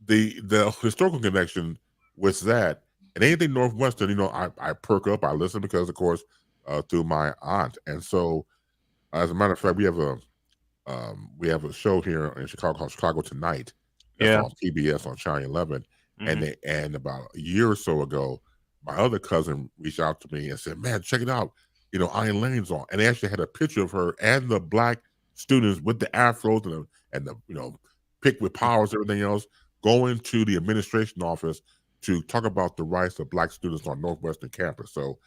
the historical connection with that, and anything Northwestern, I perk up, I listen because, of course, through my aunt. And so, as a matter of fact, we have a show here in Chicago called Chicago Tonight. That's on PBS on Channel 11. And about a year or so ago, my other cousin reached out to me and said, man, check it out. Iron Lane's on. And they actually had a picture of her and the black students with the afros and the pick with powers, everything else, going to the administration office to talk about the rights of black students on Northwestern campus. So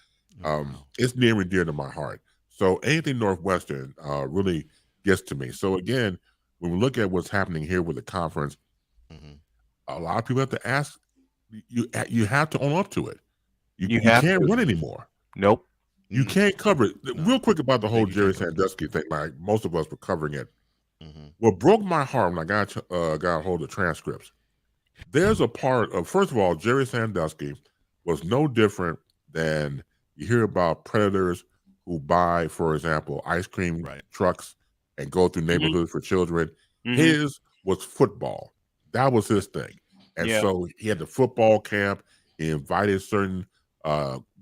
it's near and dear to my heart. So anything Northwestern really gets to me. So again, when we look at what's happening here with the conference, a lot of people have to ask. You have to own up to it. You can't run anymore. Nope. You can't cover it. Real quick about the whole Jerry Sandusky thing. Like most of us were covering it. What broke my heart when I got a hold of transcripts. There's a part of, first of all, Jerry Sandusky was no different than you hear about predators who buy, for example, ice cream trucks and go through neighborhoods for children. His was football. That was his thing. And so he had the football camp. He invited certain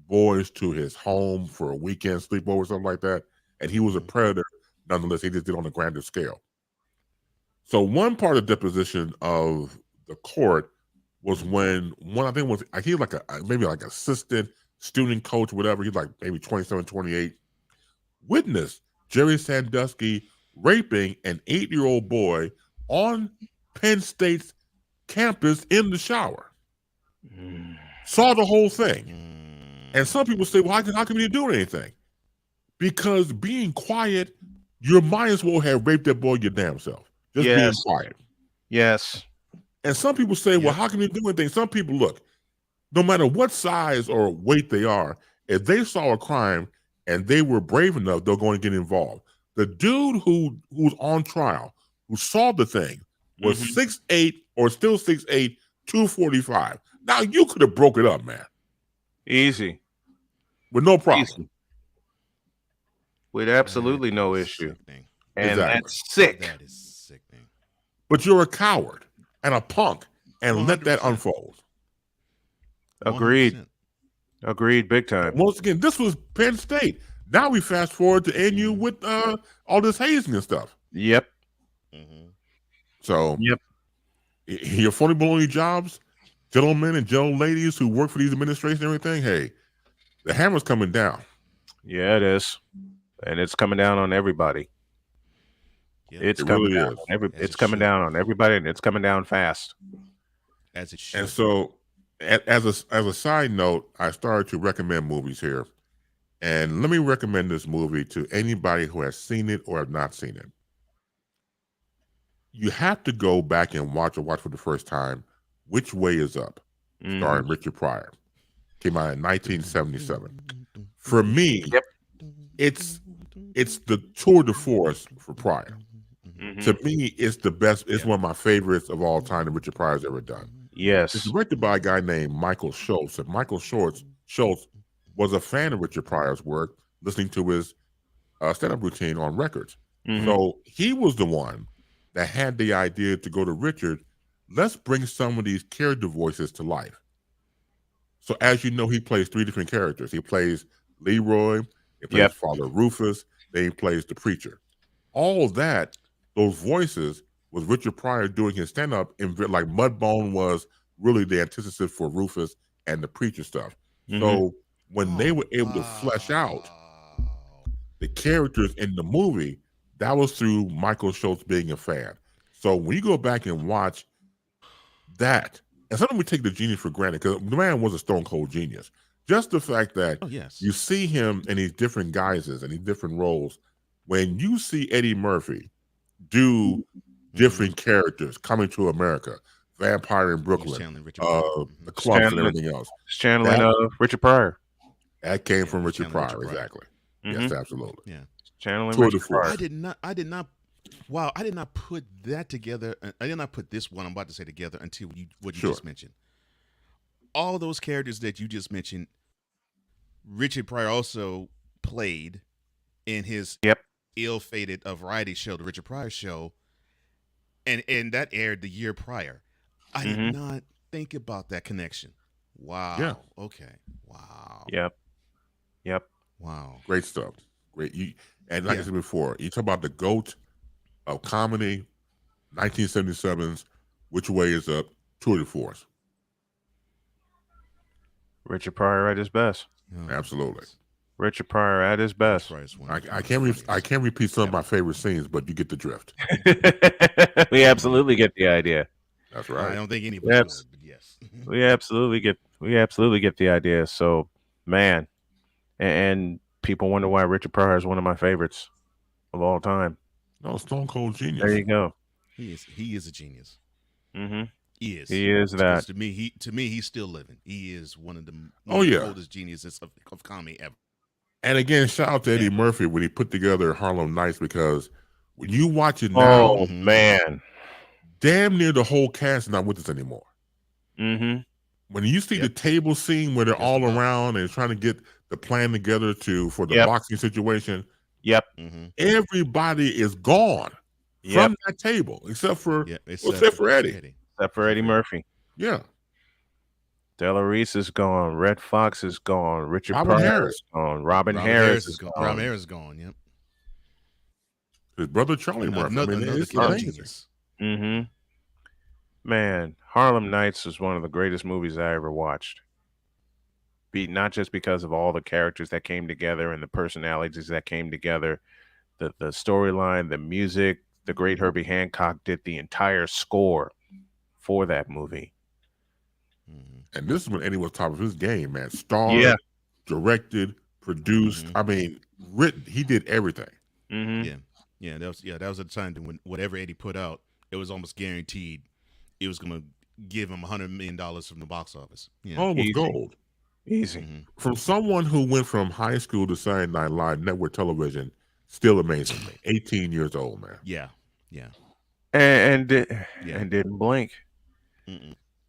boys to his home for a weekend sleepover, something like that. And he was a predator. Nonetheless, he just did it on a grander scale. So one part of the deposition of the court was when he was like maybe like assistant student coach, whatever. He's like maybe 27, 28. Witnessed Jerry Sandusky raping an 8-year-old boy on Penn State's campus in the shower. Saw the whole thing. And some people say, well, how come you didn't do anything? Because being quiet, you might as well have raped that boy your damn self. Just being quiet. Yes. And some people say, well, how can you do anything? Some people, look, no matter what size or weight they are, if they saw a crime and they were brave enough, they're going to get involved. The dude who's on trial, who saw the thing, was 6'8" or still 6'8", 245. Now you could have broke it up, man. Easy. With no problem. Easy. With absolutely no issue. And Exactly. that's sick. That is sickening. But you're a coward and a punk and let that unfold. Agreed. 100%. Agreed, big time. Once again, this was Penn State. Now we fast forward to NU with all this hazing and stuff. Yep. So, your phony baloney jobs, gentlemen and gentle ladies who work for these administrations and everything, hey, the hammer's coming down. Yeah, it is. And it's coming down on everybody. It's coming down on it's coming down on everybody, and it's coming down fast. As it should. And so, as a side note, I started to recommend movies here. And let me recommend this movie to anybody who has seen it or have not seen it. You have to go back and watch for the first time Which Way Is Up, starring Richard Pryor. Came out in 1977. For me, it's it's the tour de force for Pryor. Mhm. To me, it's the best. It's one of my favorites of all time that Richard Pryor's ever done. Yes. It's directed by a guy named Michael Schultz. And Michael Schultz was a fan of Richard Pryor's work, listening to his stand-up routine on records. Mhm. So he was the one that had the idea to go to Richard, let's bring some of these character voices to life. So as you know, he plays 3 different characters. He plays Leroy, he plays Yep. Father Rufus, then he plays the preacher. All of that, those voices, was Richard Pryor doing his stand-up, and like Mudbone was really the antithesis for Rufus and the preacher stuff. So when they were able to flesh out the characters in the movie, that was through Michael Schultz being a fan. So when you go back and watch that, and sometimes we take the genius for granted, because the man was a stone cold genius. Just the fact that you see him in these different guises and these different roles. When you see Eddie Murphy do different characters, Coming to America, Vampire in Brooklyn, the Clumps, and everything else, channeling Richard Pryor. That came from Richard Pryor, exactly. Mhm. Yes, absolutely. Yeah. Channeling Tour de Richard Pryor. force. I did not put that together. I did not put this one I'm about to say together until what you just mentioned. All those characters that you just mentioned, Richard Pryor also played in his ill-fated variety show, the Richard Pryor Show, and that aired the year prior. I did not think about that connection. Wow. Yeah. Okay. Wow. Yep. Wow. Great stuff. Great. And like I said before, you talk about the GOAT of comedy, 1977's Which Way Is Up, tour de force. Richard Pryor at his best. Absolutely. Richard Pryor at his best. I can't repeat some of my favorite scenes, but you get the drift. We absolutely get the idea. That's right. I don't think anybody would, but yes. we absolutely get the idea. So, man, and people wonder why Richard Pryor is one of my favorites of all time. No, stone cold genius. There you go. He is a genius. Mm-hmm. He is. He is that. To me, he's still living. He is one of the oldest geniuses of comedy ever. And again, shout out to Eddie Murphy when he put together Harlem Nights, because when you watch it now, man, damn near the whole cast is not with us anymore. Mm-hmm. When you see the table scene where they're all around and trying to get the plan together for the boxing situation, everybody is gone from that table except for Eddie. Except for Eddie Murphy. Yeah. Della Reese is gone. Red Fox is gone. Richard Robin Pryor Harris is gone. Robin Harris is gone. Robin Harris is gone. Yep. His brother Charlie Murphy. It's genius. Mm-hmm. Man, Harlem Nights is one of the greatest movies I ever watched. Not just because of all the characters that came together and the personalities that came together, the storyline, the music. The great Herbie Hancock did the entire score for that movie. And this is when Eddie was top of his game, man. Starred, directed, produced. I mean, written. He did everything. Yeah. That was a time when whatever Eddie put out, it was almost guaranteed it was going to give him $100 million from the box office. Yeah. Oh, it was gold. Easy. From someone who went from high school to Saturday Night Live network television, still amazing me. 18 years old, man. Yeah. And didn't blink.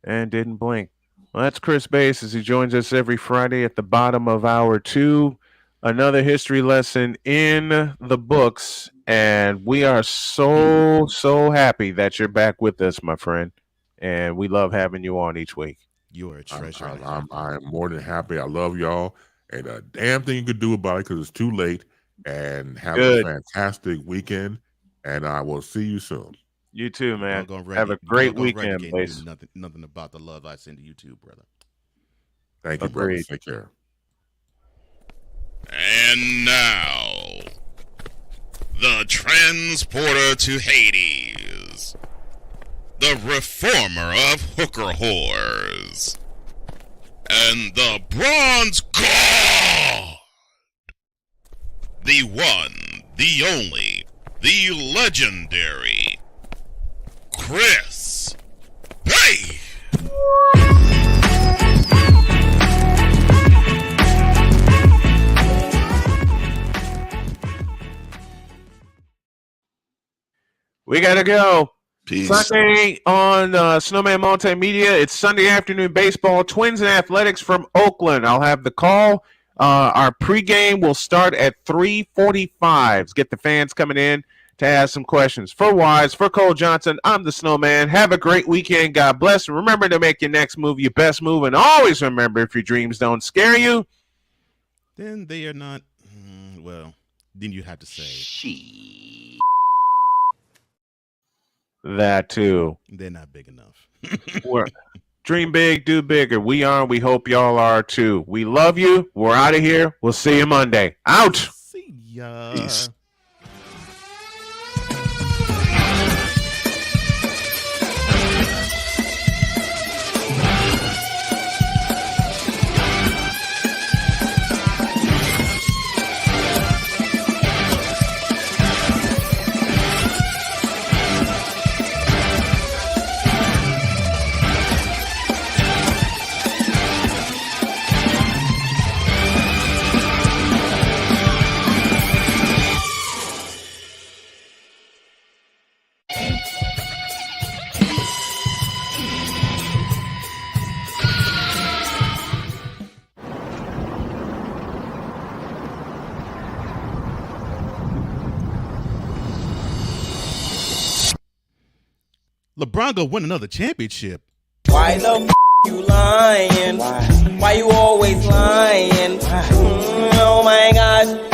And didn't blink. Well, that's Chris Bass as he joins us every Friday at the bottom of hour 2. Another history lesson in the books. And we are so happy that you're back with us, my friend. And we love having you on each week. You are a treasure. I'm more than happy. I love y'all. And a damn thing you could do about it because it's too late. And have a fantastic weekend. And I will see you soon. You too, man. Have a great weekend, Bass. Nothing about the love I send to you too, brother. Thank you, brother. Take care. And now, the transporter to Hades, the reformer of hooker whores, and the bronze god, the one, the only, the legendary Chris Bay. We got to go. Peace. Sunday on Snowman Multimedia. It's Sunday afternoon baseball. Twins and Athletics from Oakland. I'll have the call. Our pregame will start at 3:45. Let's get the fans coming in to ask some questions. For Wise, for Cole Johnson, I'm the Snowman. Have a great weekend. God bless. Remember to make your next move your best move. And always remember, if your dreams don't scare you, then they are not, well, then you have to say. That too. They're not big enough. Dream big, do bigger. We are. We hope y'all are too. We love you. We're out of here. We'll see you Monday. Out. See ya. Peace. LeBron go win another championship. Why the you lying? Why you always lying? Oh my gosh.